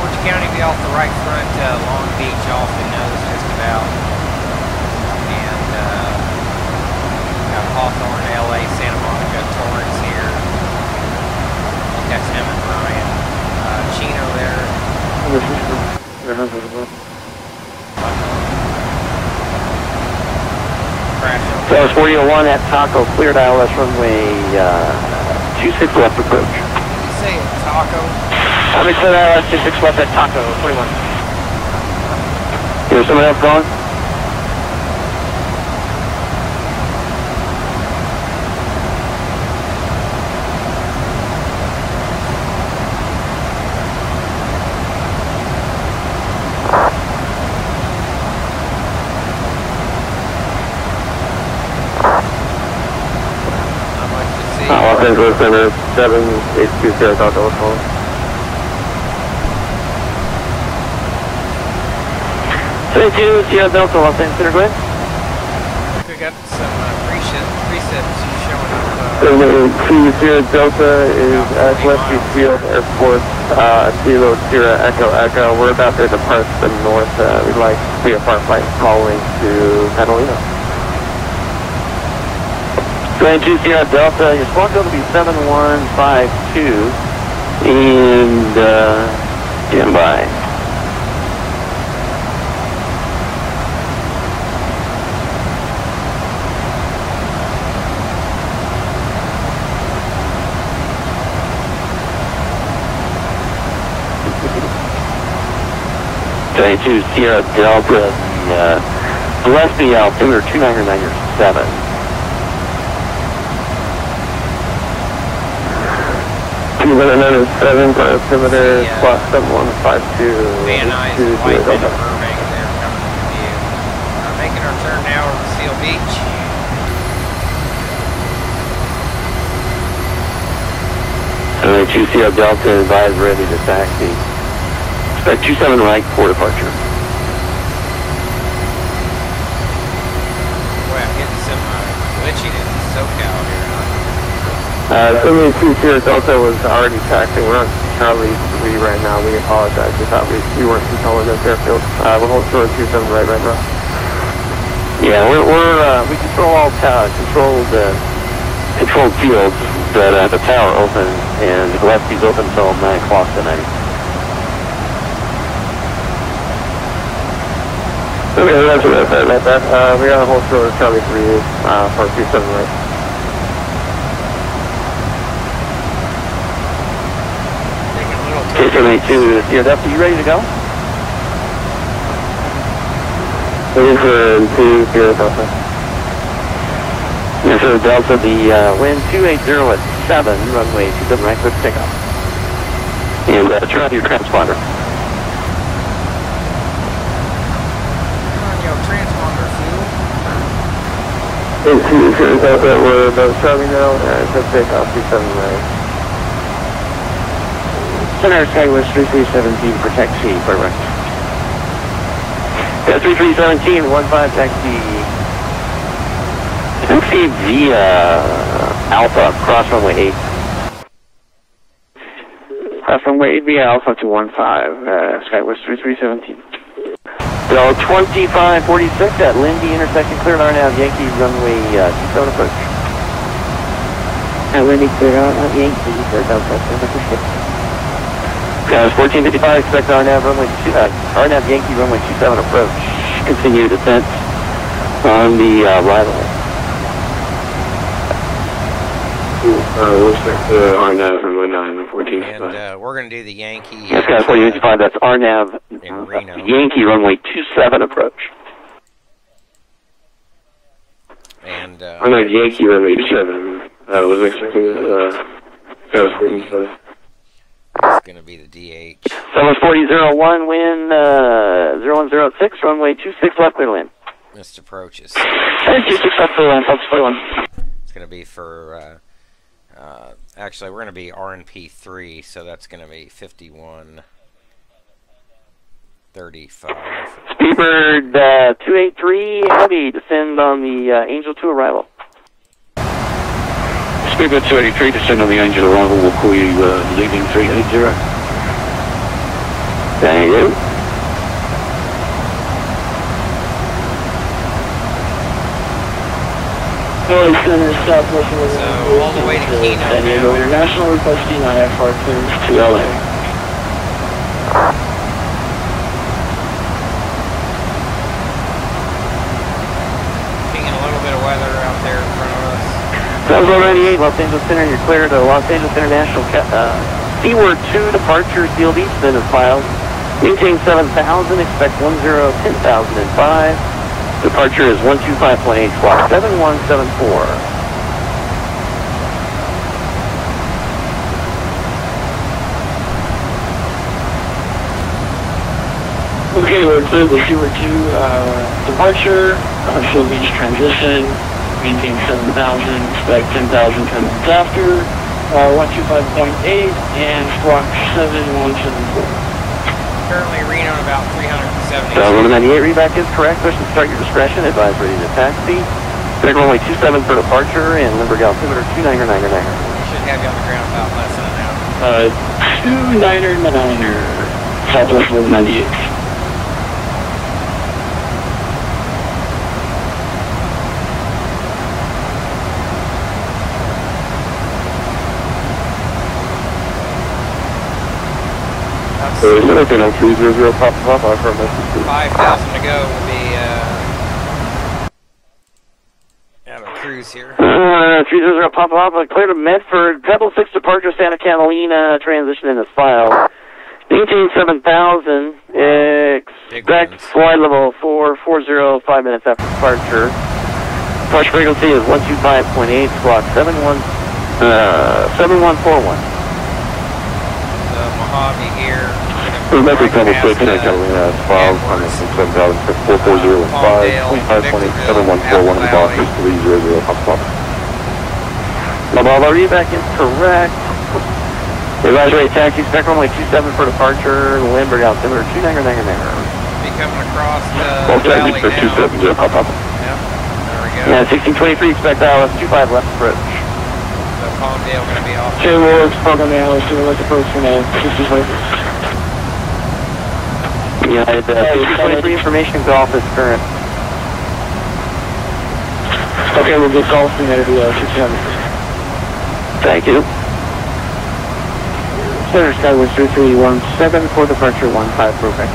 Orange County be off the right front, Long Beach off the nose just about. And got Hawthorne, LA, Santa Monica, Torrance here. That's him and Ryan. Chino there. So it's 4001 at Taco, cleared ILS runway 26 left approach. Did you say Taco? I'm cleared ILS 26 left at Taco, 41. Here's someone else going? Los Angeles Center 7820 Delta Oklahoma. Sierra Delta, Los Angeles Center, go ahead. We got some presets showing up. Sierra Delta is at Westview Field Airport, Kilo Sierra Echo Echo. We're about to depart to the north. We'd like VFR flight calling to Catalina. 22 Sierra Delta, your squawk code will be 7152, and stand by. Sierra Delta, Gillespie altimeter 2997. Another 7 altimeter, squawk 7152. Van Nuys, White, and Burbank there coming turn now over to Seal Beach. Runway 20 Delta, advise ready to taxi. Expect 27 right for departure. Boy, I'm getting some glitching in SoCal here. Runway 20 Delta was already taxiing. We're on Charlie 3 right now. We apologize. We thought we weren't controlling this airfield. We're holding short 27 right now. Yeah, we control all controlled fields, but the tower open and Gillespie's open until 9 o'clock tonight. Okay, that's that. We got a whole short Charlie 3 for 27 right. K782, CRW, you ready to go? Waiting for 20 Delta. Yes, sir, Delta, the wind 280 at 7, runway 27 right, clear for takeoff. And turn on your transponder. Turn on your transponder, Fuel. 20 Delta, we're about Charlie now, clear for takeoff, 27 right. Center Skywest 3317 for taxi, correct. Yeah, 3317, 15 taxi. Taxi via Alpha, cross runway 8. Cross runway 8 via Alpha to 15, Skywest 3317. So 2546 at Lindy intersection, cleared RNAV Yankee runway 27 approach. At Lindy cleared RNAV Yankee, cleared Delta, 7 It's 1455, expect RNAV Yankee runway 27 approach. Continue descent on the arrival. We'll expect RNAV runway 9 and 1455. And we're going to do the Yankee. Yes, guys, 1455, that's RNAV Yankee runway 27 approach. And RNAV Yankee runway 27. I was expecting that was 1455. It's going to be the DH. 74001, wind 0106, runway 26 left, clear land. Missed approaches. 26 left, clear land, folks, clear land. It's going to be for, actually, we're going to be RNP3, so that's going to be 5135. Speedbird 283, heavy, descend on the Angel 2 arrival. Speedbird 283, descend on the Angel arrival, we'll call you leaving 380. Thank you. Center Southwest So, all the way to Kino San Diego now. International requesting IFR clearance to LA. Seeing a little bit of weather out there in front of us. 798, Los Angeles Center, you're clear to Los Angeles International Seaward 2 departure, sealed east, then is filed. Maintain 7,000, expect 10,005. Departure is 125.8, squawk 7174. Okay, we're clear to Seaward 2 departure, sealed beach transition, maintain 7,000, expect 10,000 minutes after, 125.8, and squawk 7174. Currently Reno about 370. 198, readback is correct. Push and start your discretion. Advise ready to taxi. Take runway 27 for departure and Limburg altimeter 29er. Should have you on the ground about less than an hour. 29er, Southwest 198. So is anything on 300 pop off for message? 5,000 to go. We'll be out of cruise here. 300 Papa, clear to Medford, Pebble 6 departure, Santa Catalina, transition in this file. Maintain 7,000, expect flight level 440, 5 minutes after departure. Departure frequency is 125.8, squawk 7141. The Mojave here, going to Remember, double quick, and Catalina 12, on the 7,44015, 2520, 714, 1 block, 300, pop stop. Bravo, read back incorrect. Revise rate taxi, spec runway 27 for departure, Lindbergh altimeter 2999. Be coming across the Well, valley taxi for now. 270, pop up. Yep, there we go. Yeah, 1623, expect ILS 25 left approach. So Palmdale going to be off. Two more, spoke on the ILS 2 left approach for now. 65. United 1623 information golf is current. Okay, we'll get golf United 600. Thank you. Center Skywest 3317 for departure 15 Quebec.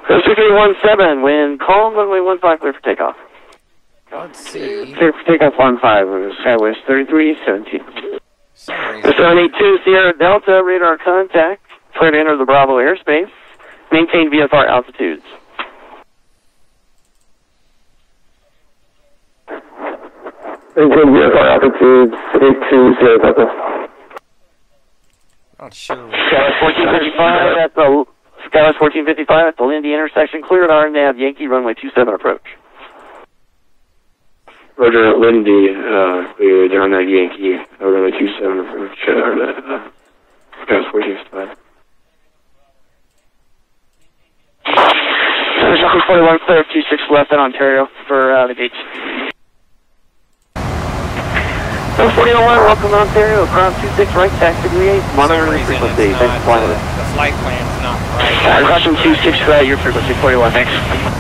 3317, wind calm, runway 15 clear for takeoff. Let's see. Clear for takeoff 15, Skywest 3317. 782 Sierra Delta, radar contact. Clear to enter the Bravo airspace. Maintain VFR altitudes. Maintain VFR altitudes 820 Delta. Not sure. Skywest 1455 at the Skywest 1455 at the Lindy intersection. Clear at RNAV Yankee runway 27 approach. Roger, Lindy, we're down that Yankee, runway 27 approach, Gas 1455. Southwest 41 clear 26 left in Ontario for the gates. 4101, welcome to Ontario, cross 26 right, taxi degree 8, monitor the frequency, thanks for flying with us. The flight plan's not right. Crossing 26 right, your frequency 41, thanks.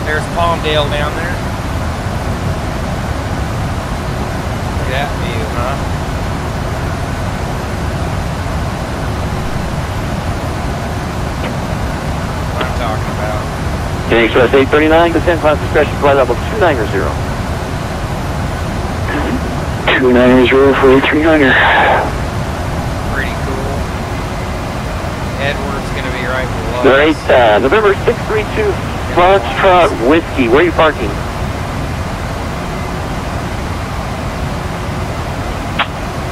There's Palmdale down there. Look at that view, huh? What I'm talking about. Express 839, descend class discretion, flight level 290. 290 for 300. Pretty cool. Edward's going to be right below. Great, November 632, Foxtrot Whiskey, where are you parking?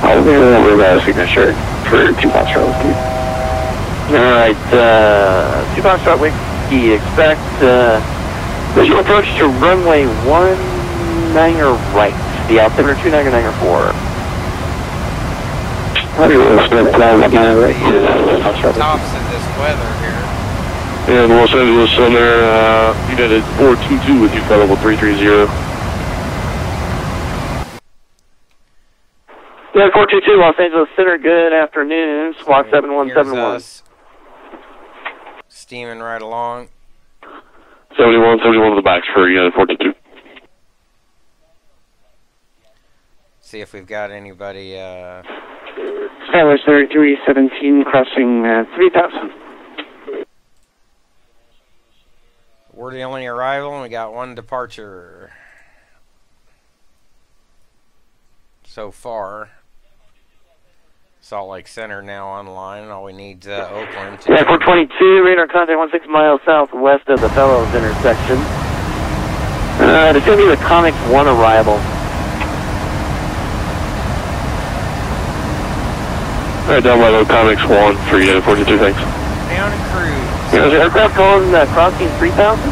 I'll be a signature for 2 Foxtrot Whiskey. Alright, 2 Foxtrot Whiskey, expect visual approach to runway 19er right, the altimeter 2994. Tops of this weather here. And Los Angeles Center, United 422 with you, flight level 330. Yeah, 422, Los Angeles Center, good afternoon, squawk 7171. Steaming right along. 71 to the backs for United 422. See if we've got anybody, Skywest 3317 crossing 3000. we're the only arrival and we got 1 departure so far. Salt Lake Center now online, and all we need Oakland to... Yeah, 422, radar contact 16 miles southwest of the Fellows intersection. It's going to be the Comics 1 arrival. Alright, down by the Comics 1 for United 422, thanks. Down and cruise. Is the aircraft calling crossing 3000?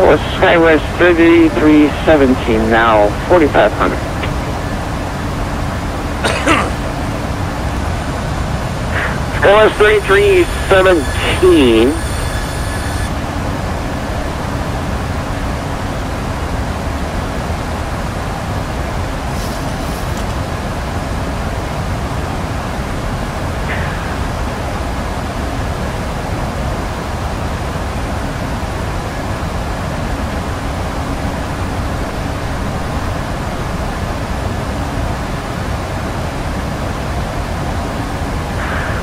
Oh, Skywest 3317 now, 4500. Skywest 3317.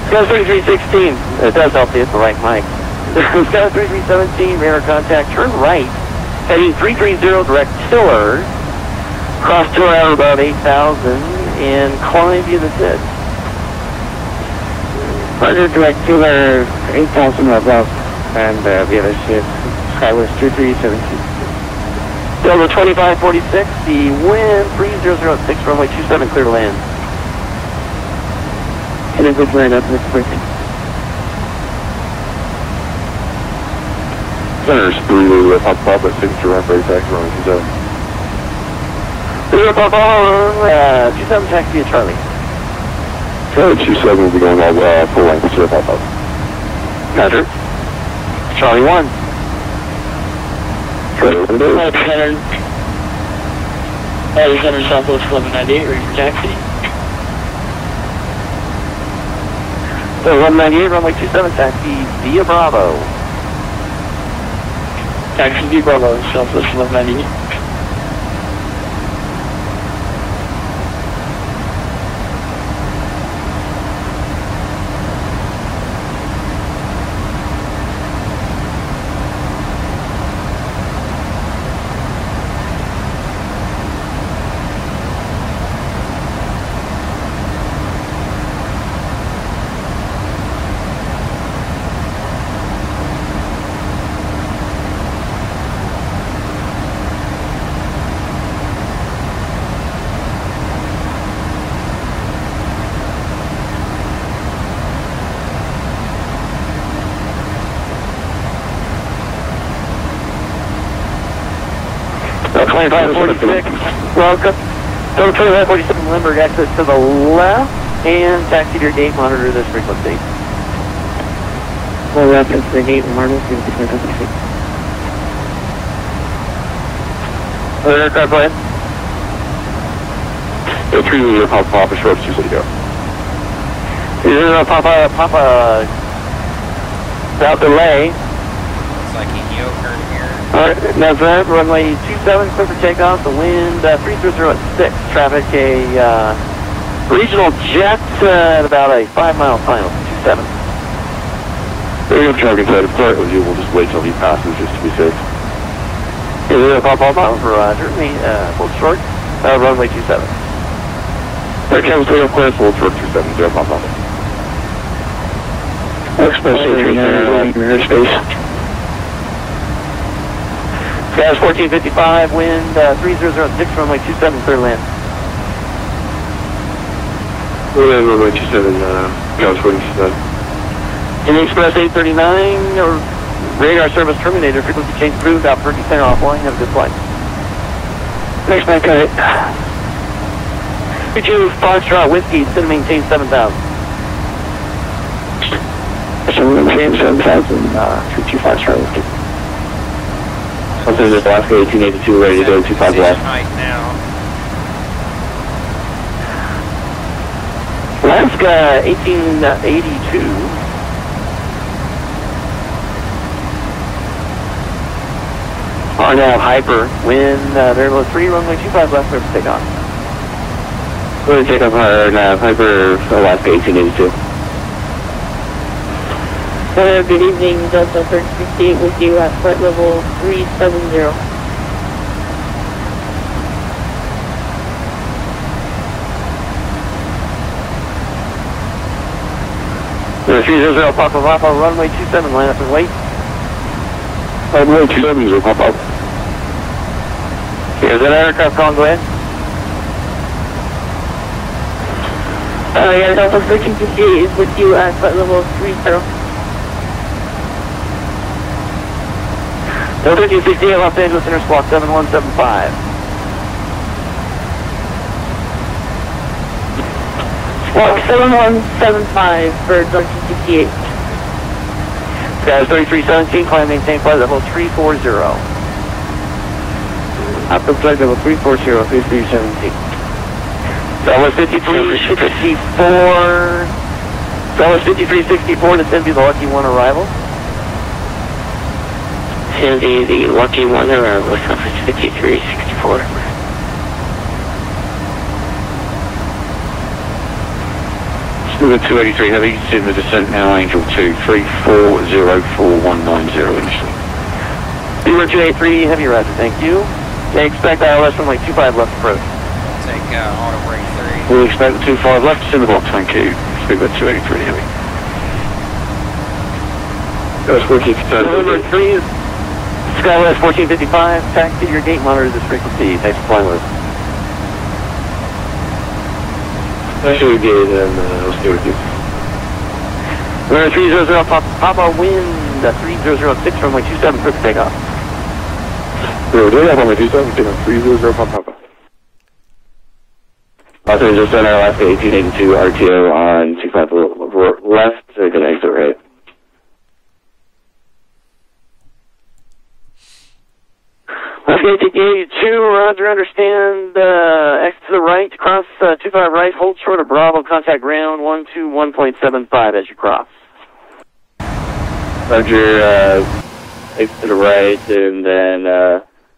Skywest 3316, it does help you hit the right mic. Skywest 3317, radar contact, turn right, heading 330 direct tiller, cross tiller out about 8,000, and climb via the SID. Roger, direct tiller 8,000 above, and the other ship, Skywest 3317. Delta 2546, the wind 3006, runway 27, clear to land. then go right up next person. Center's 3 Papa at signature ramp ready taxi runway 27. 0 Papa, 27 taxi at Charlie. Charlie 27 will be going all full length 0 Papa. Roger. Charlie 1. Center Southwest 1198, ready for taxi. So 1198, runway 27, taxi via Bravo. Taxi via Bravo, Southwest 1198. So 2546, welcome. So 2547 Lindbergh, exit to the left, and taxi to your gate, monitor this frequency. Full reference to the gate, monitor frequency. Other aircraft, go ahead. 3 Papa short 2 city go. 0 Papa, without delay. Looks like a U-turn here. Alright, that's that, runway 27, clear for takeoff, the wind 3006, traffic a regional jet at about a 5-mile final, 27. There you go, traffic inside. If it's alright with you, we'll just wait till he passes just to be safe. Yeah, Papa, Roger, hold short, runway 27. Air Canada clear clearance, hold short 27, 0 Papa. Express 839, airspace. Gas 1455, wind 3006, runway 27, clear land. Runway 27, Gas 1457. In the Express 839, or radar service terminated, frequency change approved, out 30 center offline, have a good flight. Next man, cut it. 22 Foxtrot Whiskey, center maintain 7000. So we're going to maintain 7,000, 225 Charlie Whiskey. This is Alaska 1882, ready to go 25 left. Height now. Alaska 1882. RNAV Hyper, wind variable 3, runway 25 left, clear for takeoff. We're going to take off our nav, Hyper Alaska 1882. Good evening, Delta 3068 with you at flight level 370. We're 300 Papa, runway 27, line up and wait. Runway 27 is Papa. Here's an aircraft calling, go ahead. Yeah, Delta 1358 is with you at flight level 30. Delta 1368, Los Angeles Center Squawk 7175. Squawk 7175 for Delta 1358. Guys, 3317, climb maintain flight level 340. Up to flight level 340, 3317. Dallas 5364. Dallas 5364 to send you the lucky one arrival. Sandy, the lucky one arrival, Southwest 5364. Student 283 Heavy, in the descent now, Angel 2, 3404-190 initially. 283 Heavy, roger, thank you. They expect ILS from like 25 left approach. Take auto brake 3. We'll expect the 25 left, in the box, thank you. Speak about 283 Heavy. That's 1457. November 3 is Skywest 1455, taxi to your gate, monitor this frequency, thanks for flying with us. That's what we did, and I'll stay with you. We're 300 Papa wind 3006 runway 27 for takeoff. Roger, runway 27, taking 300 Papa. Los Angeles Center, Alaska 1882 RTO on 25 left, so good exit right. Alaska 1882, roger, understand, X to the right, cross 25 right, hold short of Bravo, contact ground 121.75 as you cross. Roger, X to the right, and then,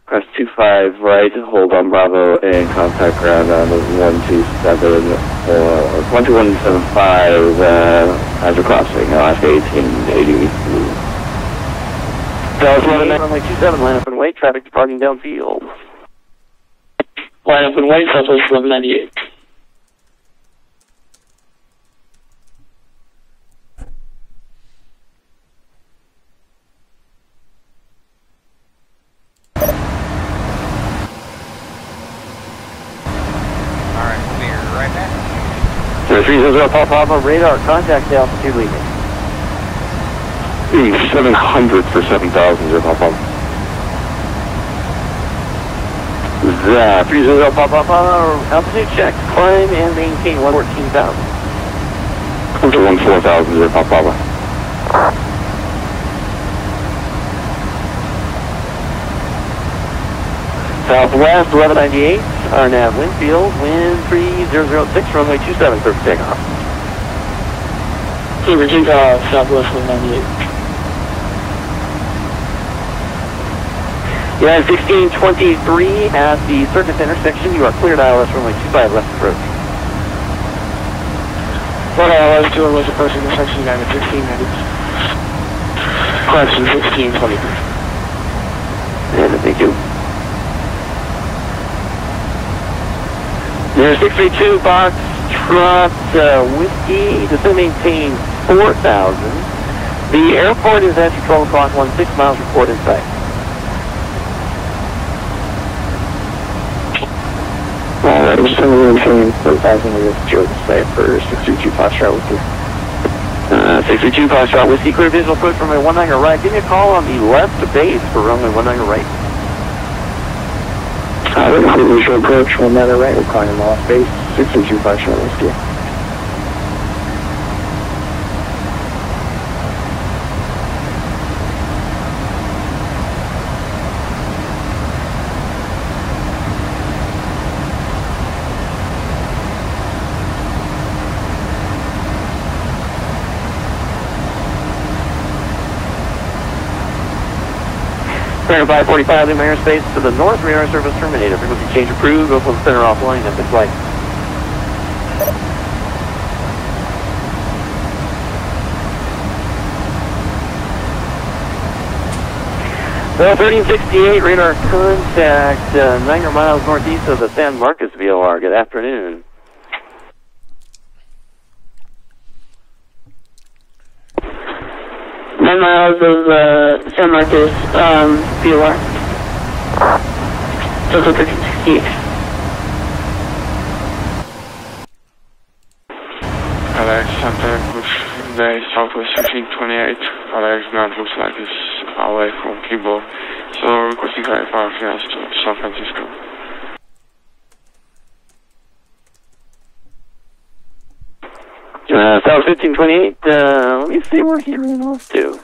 cross 25 right, hold on Bravo, and contact ground on 12175 as we're crossing, Alaska 1880. Dallas 11, runway 27, line up and wait, traffic departing downfield. Line up and wait, Southwest 1198. Alright, we'll be right back. 300 Papa, radar, contact altitude leaving. 700 for 7,000, 0 Papa. 300 Papa, altitude check, climb and maintain 114,000. Come to 14,000, 0 Papa. Southwest 1198, RNAV Winfield, wind 3006, runway 27, clear for takeoff. Clear for takeoff, Southwest 198. Yeah, 1623 at the Circus intersection. You are cleared ILS runway 25 left approach. What ILS to our west approach intersection, United 1690. Correction 1623. And thank you. There's 632 box trot whiskey. This will maintain 4,000. The airport is at 12 o'clock, 16 miles report in sight. Alright, we're still maintaining 4,000 with Georgia site for 632 Foxtrot Whiskey. 632 Foxtrot Whiskey, clear visual approach from runway 19 right. Give me a call on the left base for runway 19 right. Visual approach, 19 right, we're calling him off base, 632 Foxtrot Whiskey. Clear 545, Lima airspace to the north, radar service terminated. Frequency change approved, go for the center offline at the flight. Well, 1368, radar contact 900 miles northeast of the San Marcos VOR. Good afternoon. Miles of San Marcos VOR. Total 1368. Alex, Santa Cruz Bay, Southwest 1628. Alex, ground looks like it's away from Kibo, so requesting clarification to San Francisco. South 1528, let me see where he ran off to.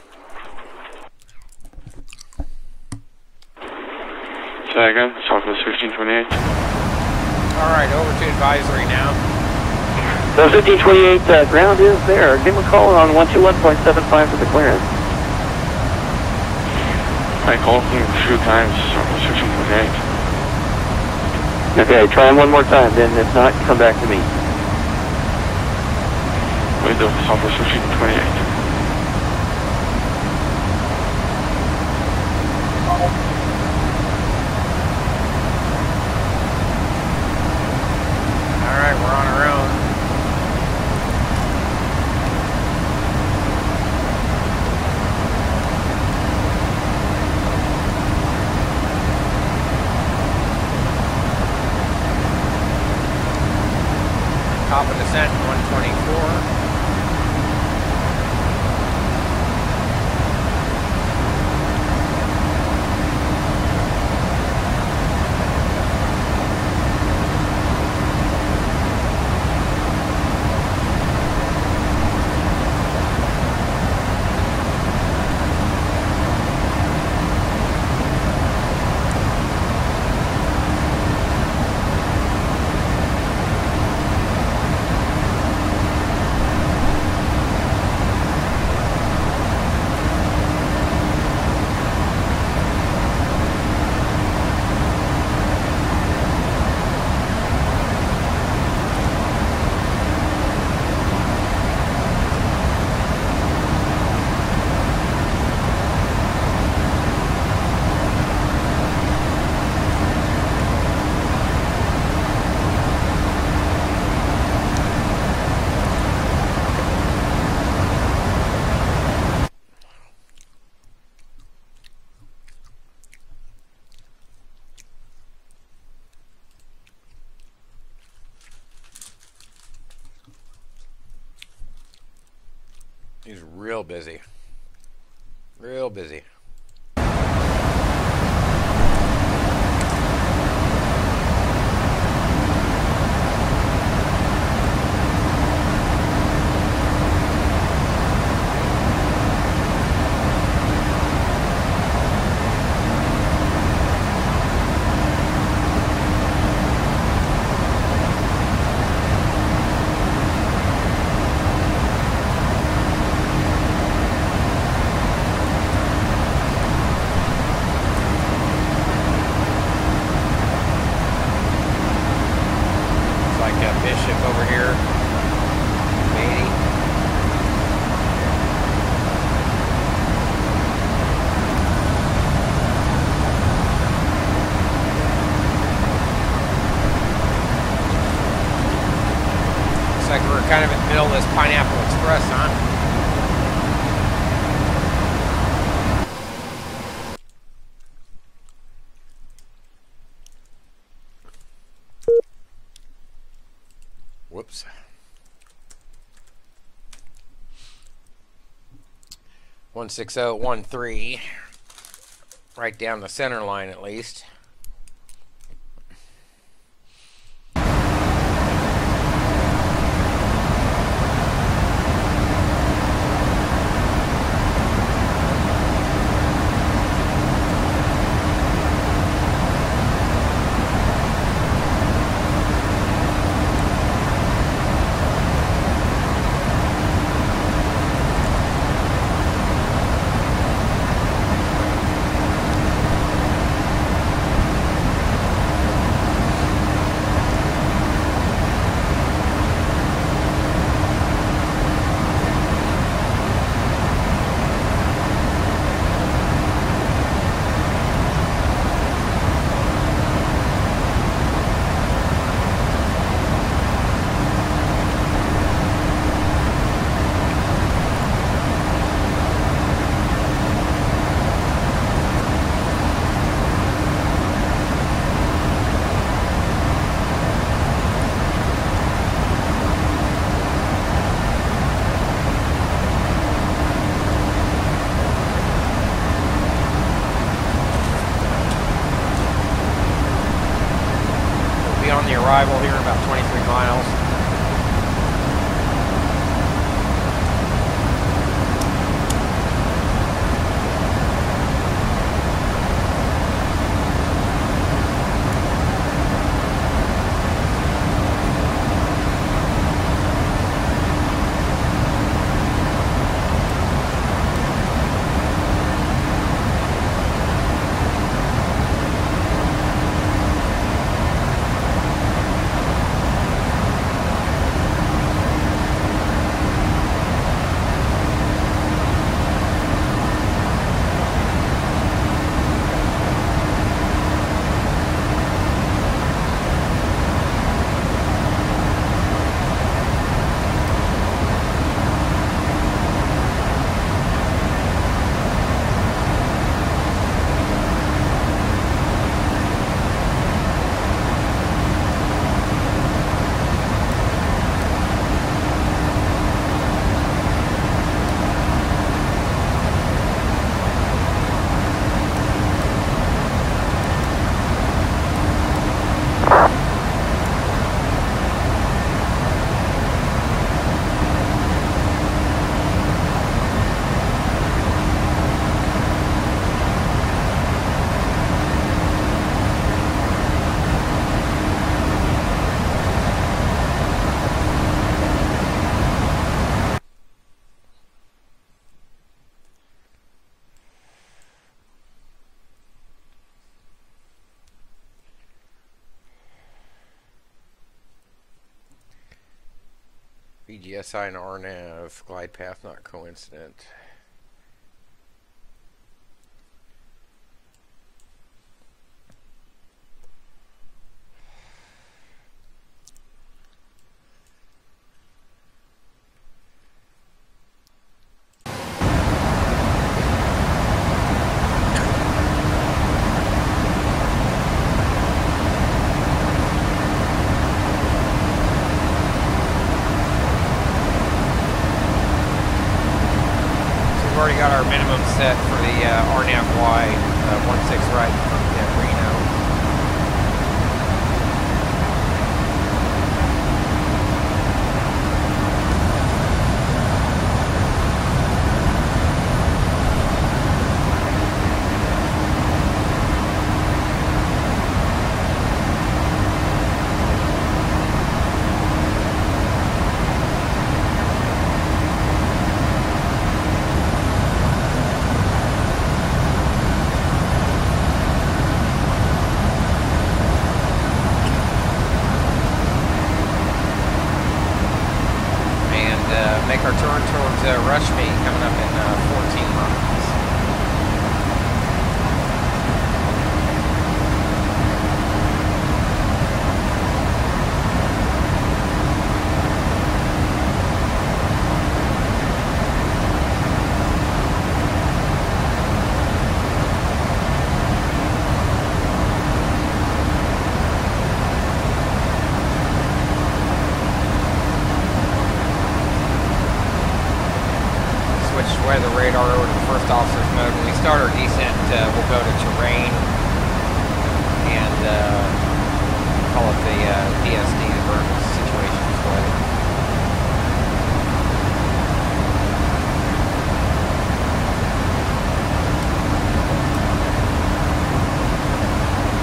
Say again, Southwest 1528. Alright, over to advisory now. So 1528, ground is there. Give him a call on 121.75 for the clearance. I called him a few times, Southwest 1528. Okay, try him one more time, then if not, come back to me. Window, Southwest 1528. Alright, we're on our own. Top of descent, 124. He's real busy. Real busy. Kind of in the middle of this Pineapple Express, huh? Whoops. (16013), right down the center line at least. Arrival here in about 23 miles. VGSI and RNAV, glide path not coincident. already got our minimum set for the RNAV-Y 16 right at Reno. Make our turn towards Rushme coming up in 14 miles. Weather radar over to the first officer's mode. When we start our descent, we'll go to terrain and call it the PSD, the burn situation display.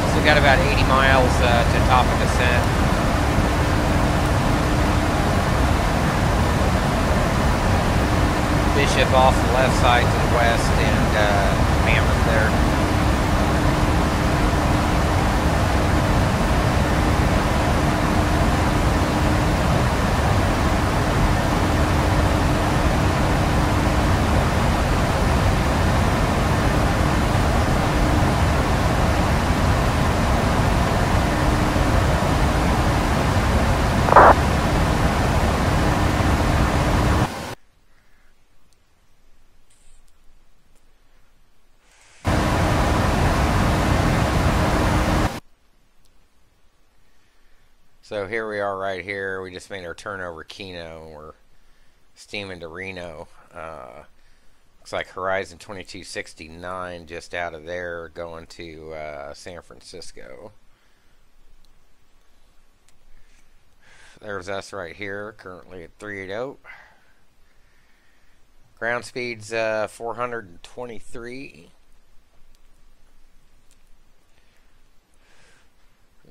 So we got about 80 miles to top of descent. Bishop off the left side to the west, and Mammoth there. So here we are right here. We just made our turn over Kino, and we're steaming to Reno. Looks like Horizon 2269 just out of there going to San Francisco. There's us right here, currently at 380. Ground speed's 423.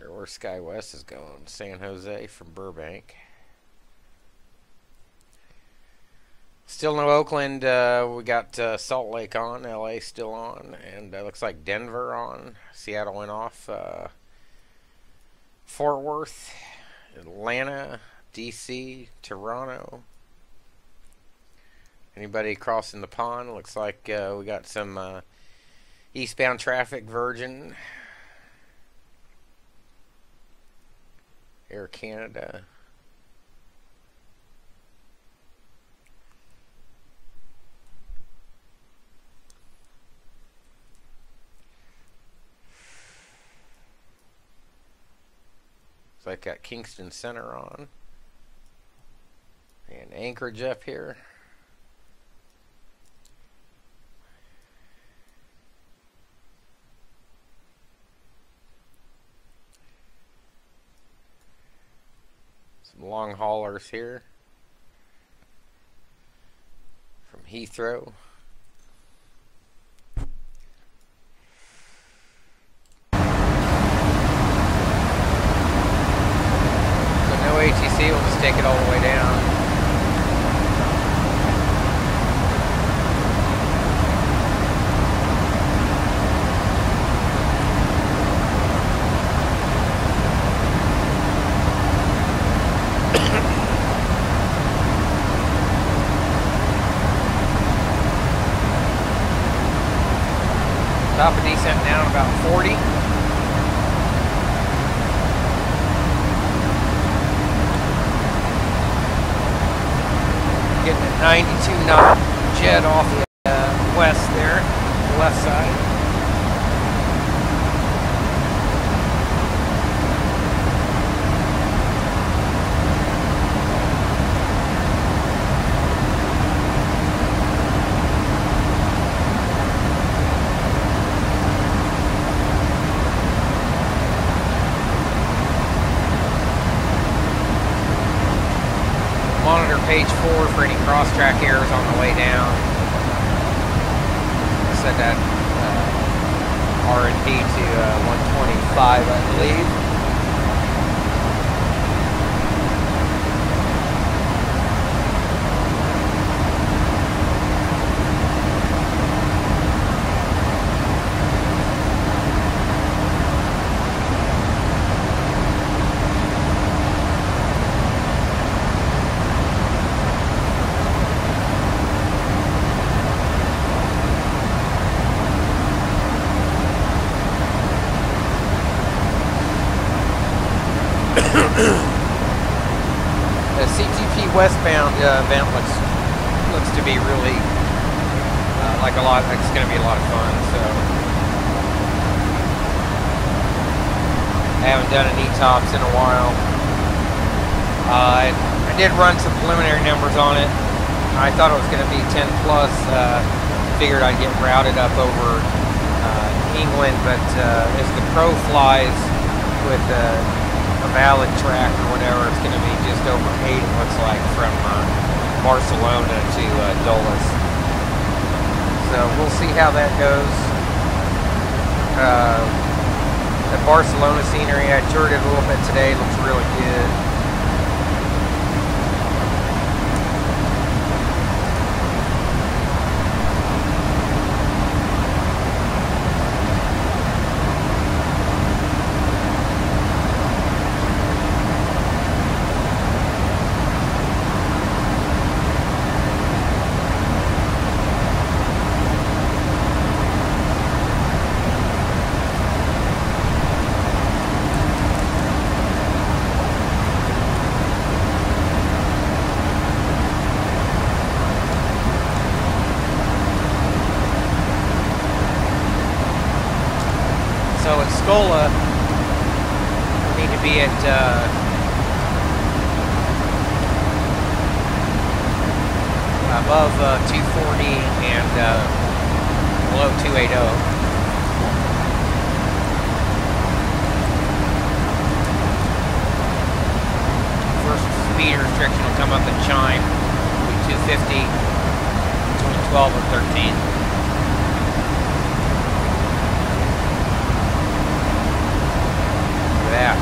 Where SkyWest is going, San Jose from Burbank. Still no Oakland. We got Salt Lake on, LA still on, and looks like Denver on. Seattle went off. Fort Worth, Atlanta, DC, Toronto. Anybody crossing the pond? Looks like we got some eastbound traffic, Virgin, Air Canada. Looks like got Kingston Center on. And Anchorage up here. Long haulers here from Heathrow. So no ATC, we'll just take it all the way down. Top of descent down about 40. Getting a 92 knot jet off the west there, left side. page 4 for any cross-track errors on the way down. I set that R&D to 125, I believe. The CTP westbound event looks to be really like a lot. It's going to be a lot of fun. So I haven't done an ETOPS in a while. I did run some preliminary numbers on it. I thought it was going to be 10 plus. Figured I'd get routed up over England, but as the crow flies with a valid track or whatever, it's going to be just over 8, it looks like, from Barcelona to Dulles. So we'll see how that goes. The Barcelona scenery, I toured it a little bit today, looks really good. So at Scola, we need to be at above 240 and below 280. First speed restriction will come up in Chime, 250 between 12 and 13. Yeah.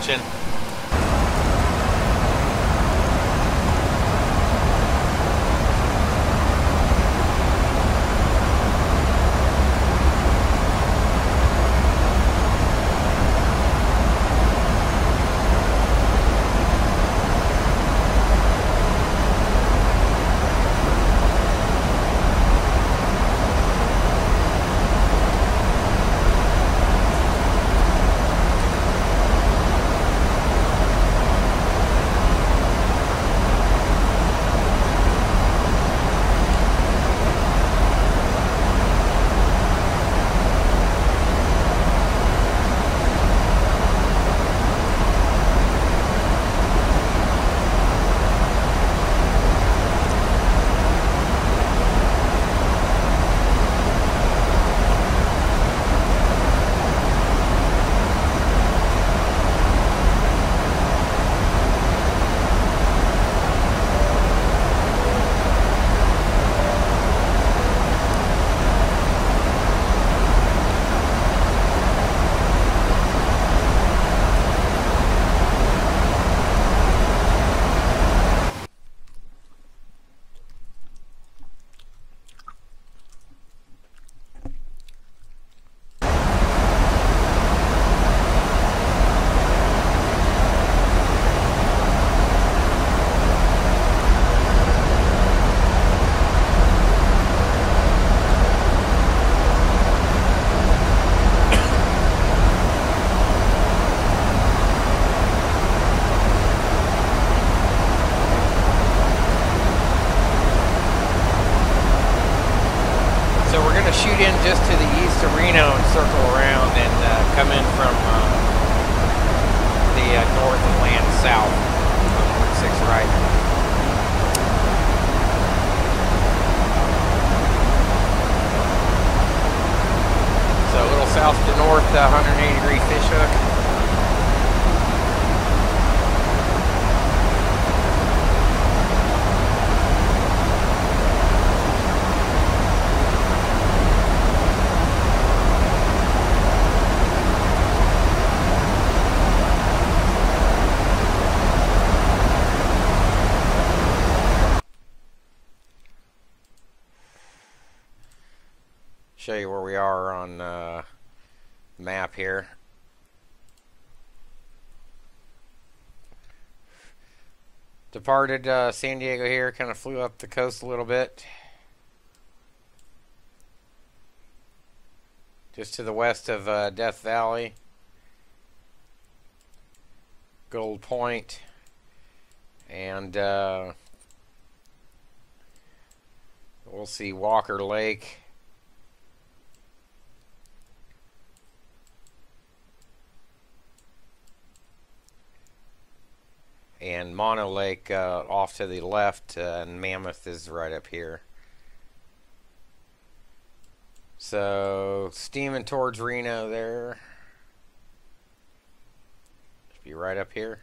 watching. Shoot in just to the east of Reno and circle around and come in from the north and land south on 6 right. So a little south to north, 180-degree fish hook. Show you where we are on map here. Departed San Diego here, kind of flew up the coast a little bit. Just to the west of Death Valley. Gold Point. And we'll see Walker Lake. And Mono Lake off to the left, and Mammoth is right up here. So, steaming towards Reno there. Should be right up here.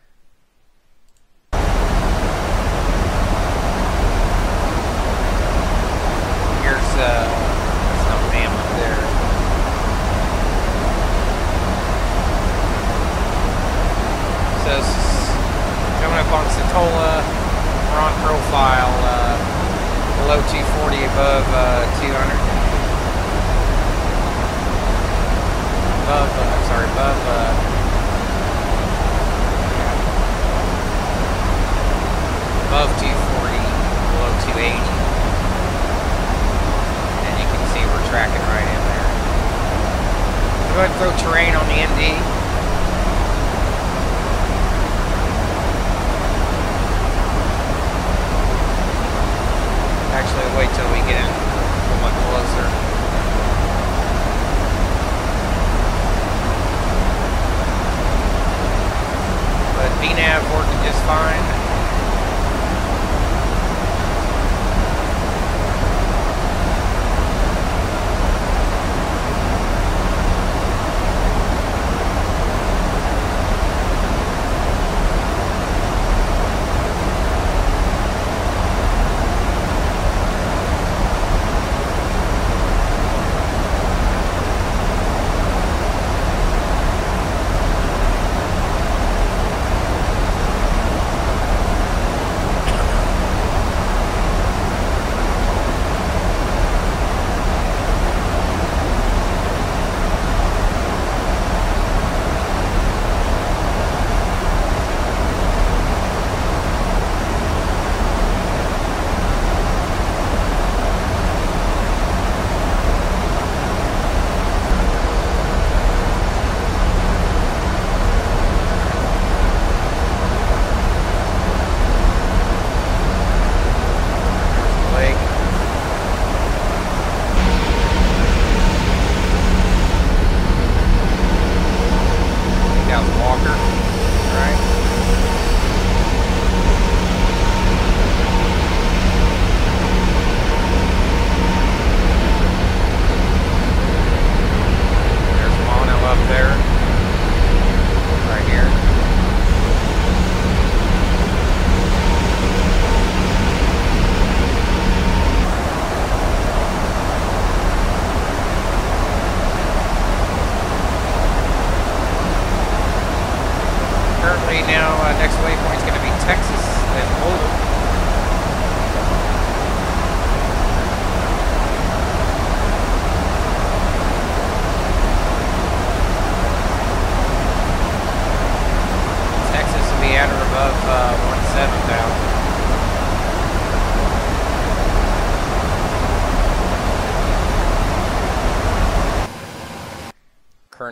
Here's, that's not Mammoth there. So, coming up on Satola, we're on profile, below 240, above 200. Above 240, below 280. And you can see we're tracking right in there. Go ahead and throw terrain on the ND. Actually, wait till we get in a little much closer. But VNAV working just fine.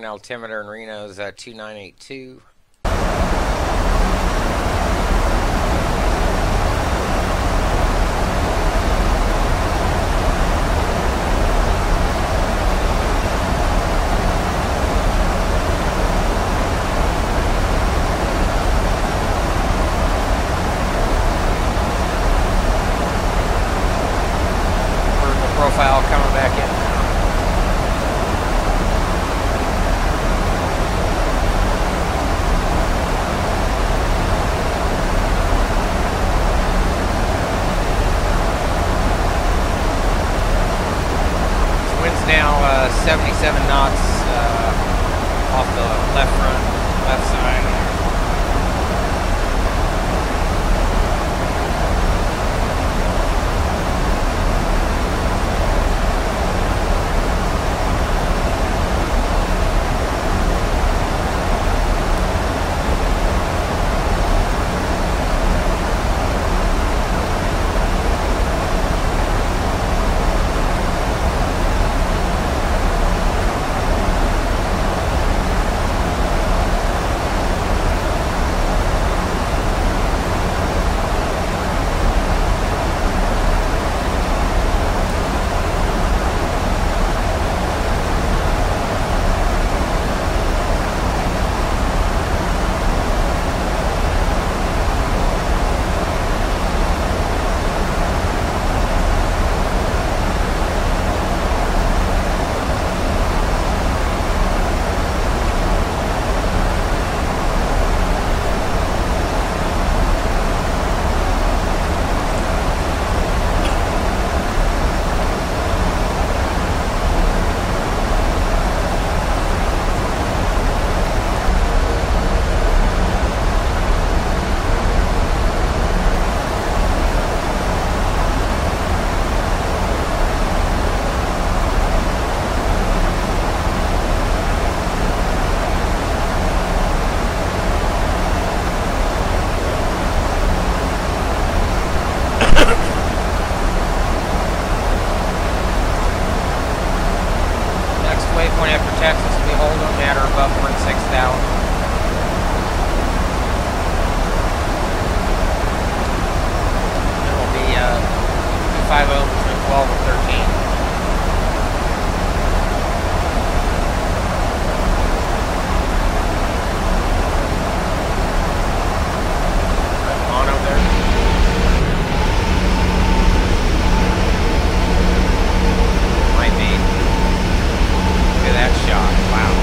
Current altimeter in Reno is 2982. Profile coming back in. The wind's now 77 knots off the left side. Waypoint after Texas will be Hold'em at or above 46,000. It will be 250 between 12 and 13. Mono there. Might be. Look at that shot. Wow.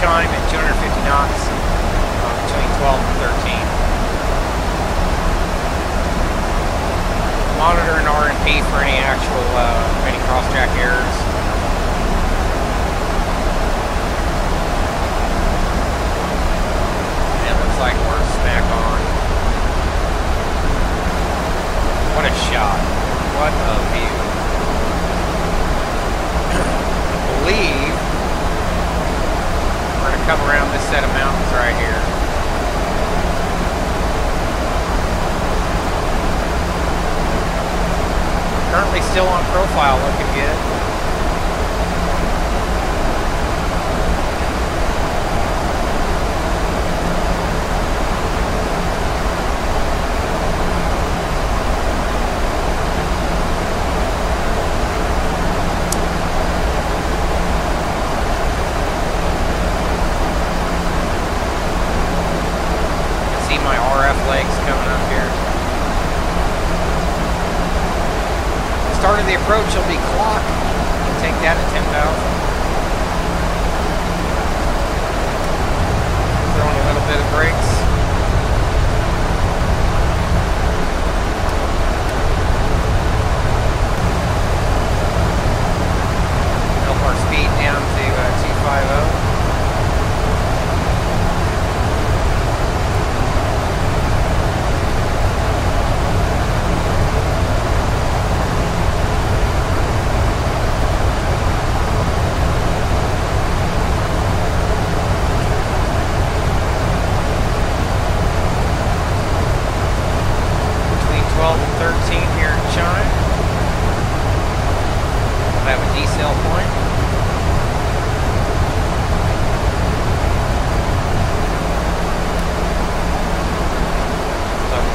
chime at 250 knots between 12 and 13. Monitoring R&P for any actual any cross-track errors. And it looks like we're smack on. What a shot. What a view. I believe we're going to come around this set of mountains right here. Currently still on profile, looking good. You can see my RF legs coming up here. Start of the approach will be clock. We'll take that at 10,000. Throwing a little bit of brakes. Help our speed down to 250.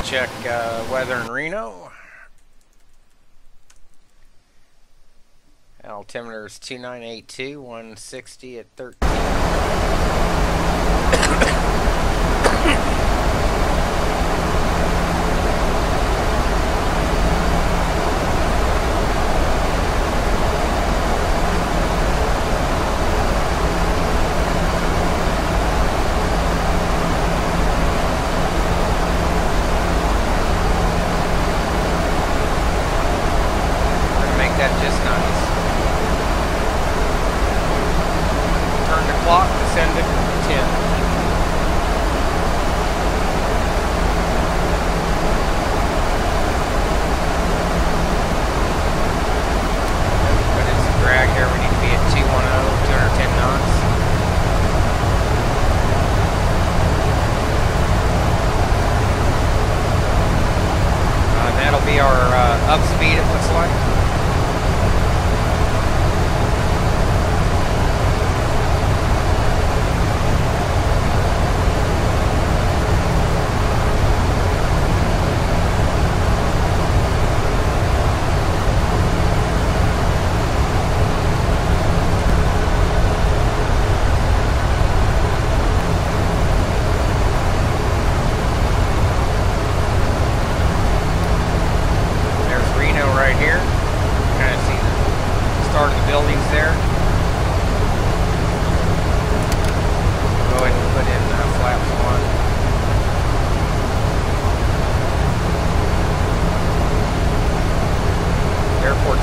Check weather in Reno. Altimeter is 2982, 160 at 13. That just nice. Turn the clock to send it to 10. Put in some drag here. We need to be at 210, 210 knots. That'll be our up speed, it looks like.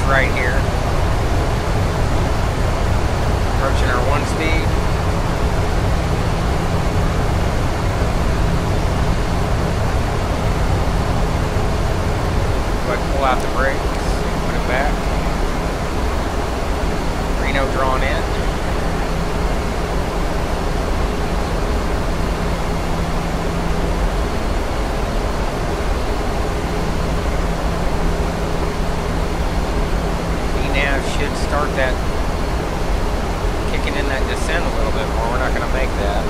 Right here. Approaching our 1 speed. Go ahead and pull out the brakes, put it back. Reno drawn in. Should start that kicking in that descent a little bit more. We're not going to make that.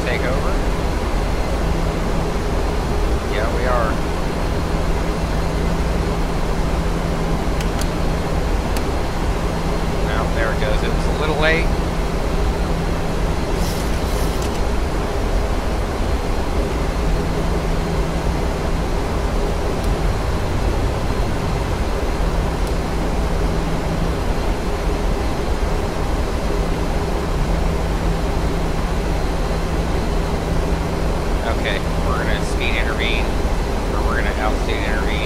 Take over. Yeah, we are. there it goes. It was a little late. Okay, we're going to speed intervene, or we're going to altitude intervene.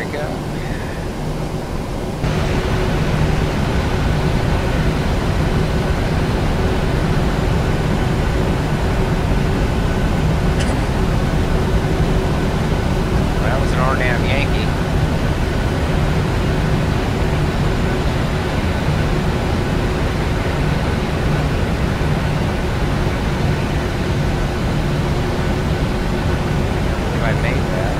break up. That was an RNAV Yankee. I made that.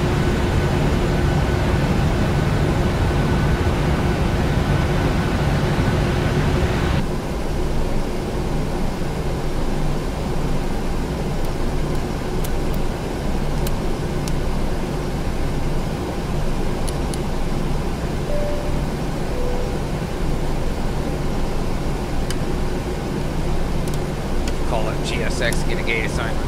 Call it GSX, get a gate assignment.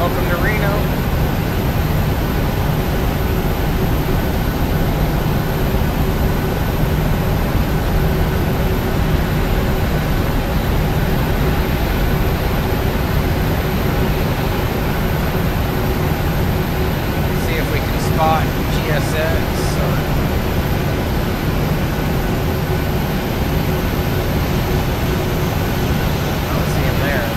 Welcome to Reno. See if we can spot GSX. I don't see him there.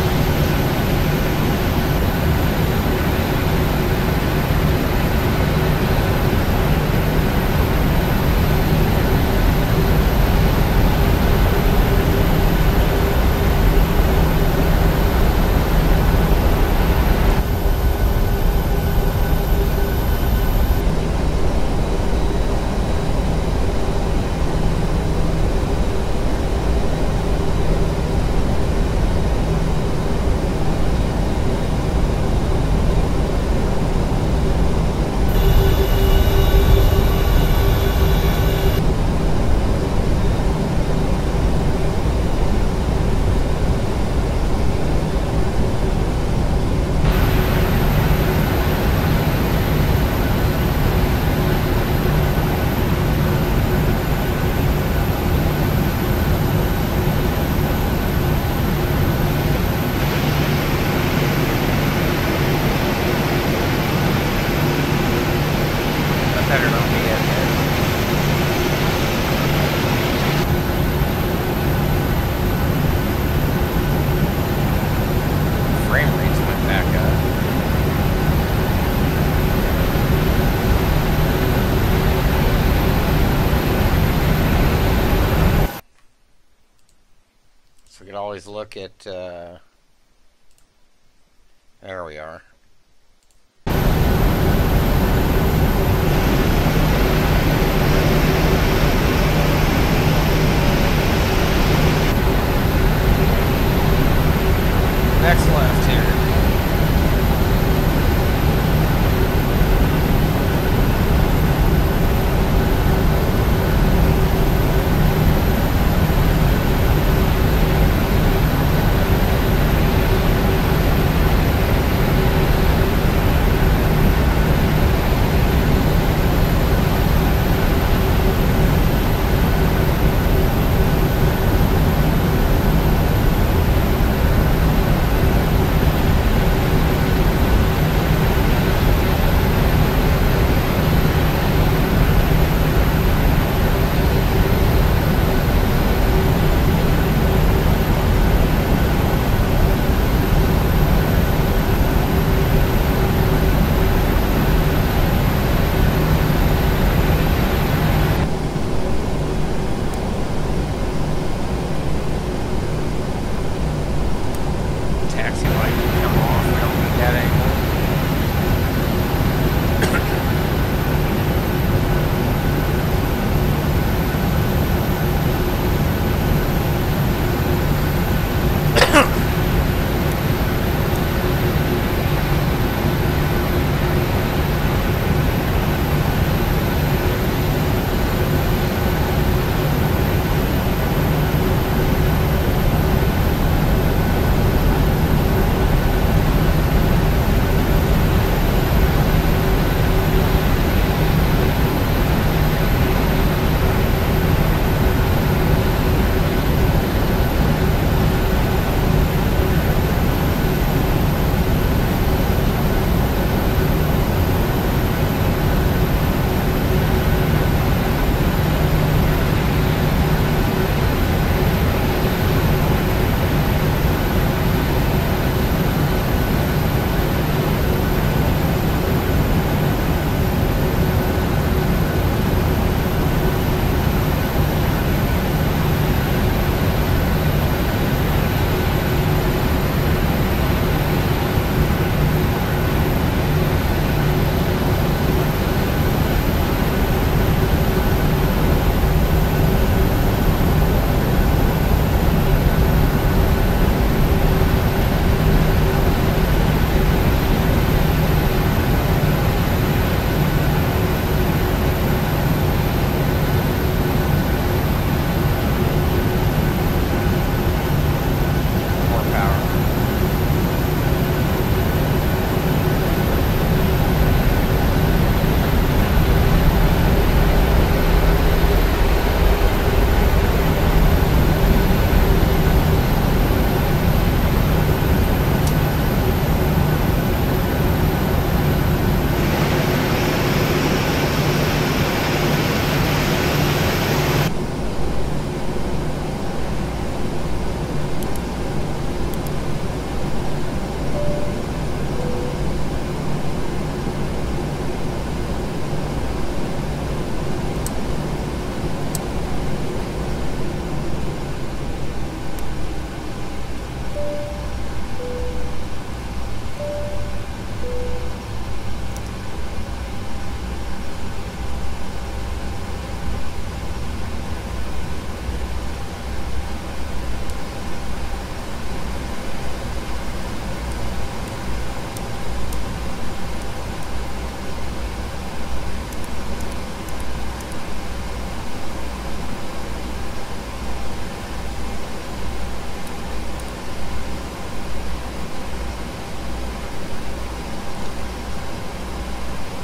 Better not be in there. Frame rates went back up. So we could always look at, there we are. Next left here.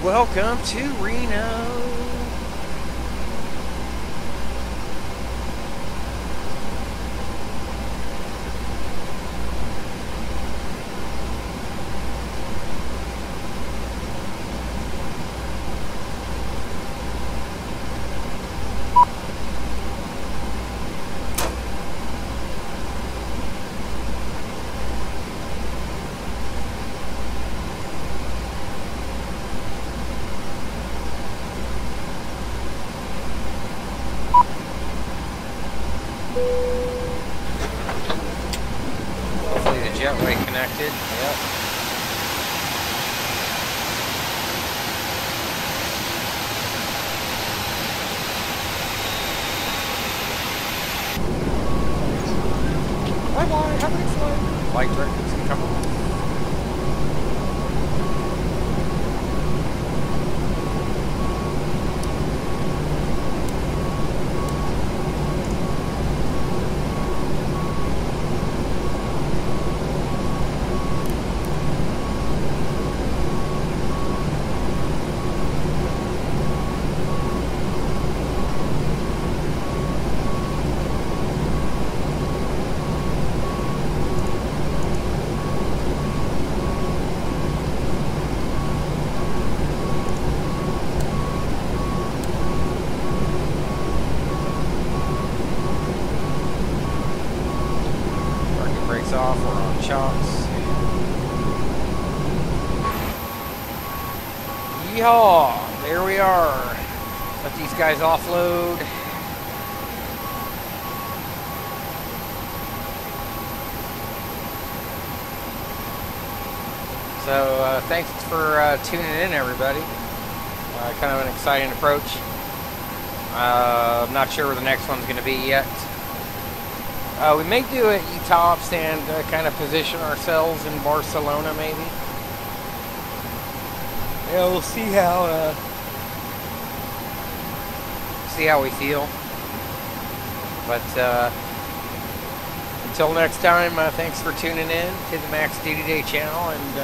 Welcome to Reno. Hopefully the jetway connected. Yep. Bye-bye. Have a good flight. Flight directors can come on. Off, we're on chocks. Yeehaw! There we are. Let these guys offload. So thanks for tuning in, everybody. Kind of an exciting approach. I'm not sure where the next one's going to be yet. We may do it ETOPS and kind of position ourselves in Barcelona, maybe. Yeah, we'll see how we feel. But until next time, thanks for tuning in to the Max Duty Day channel, and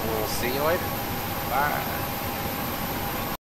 we'll see you later. Bye.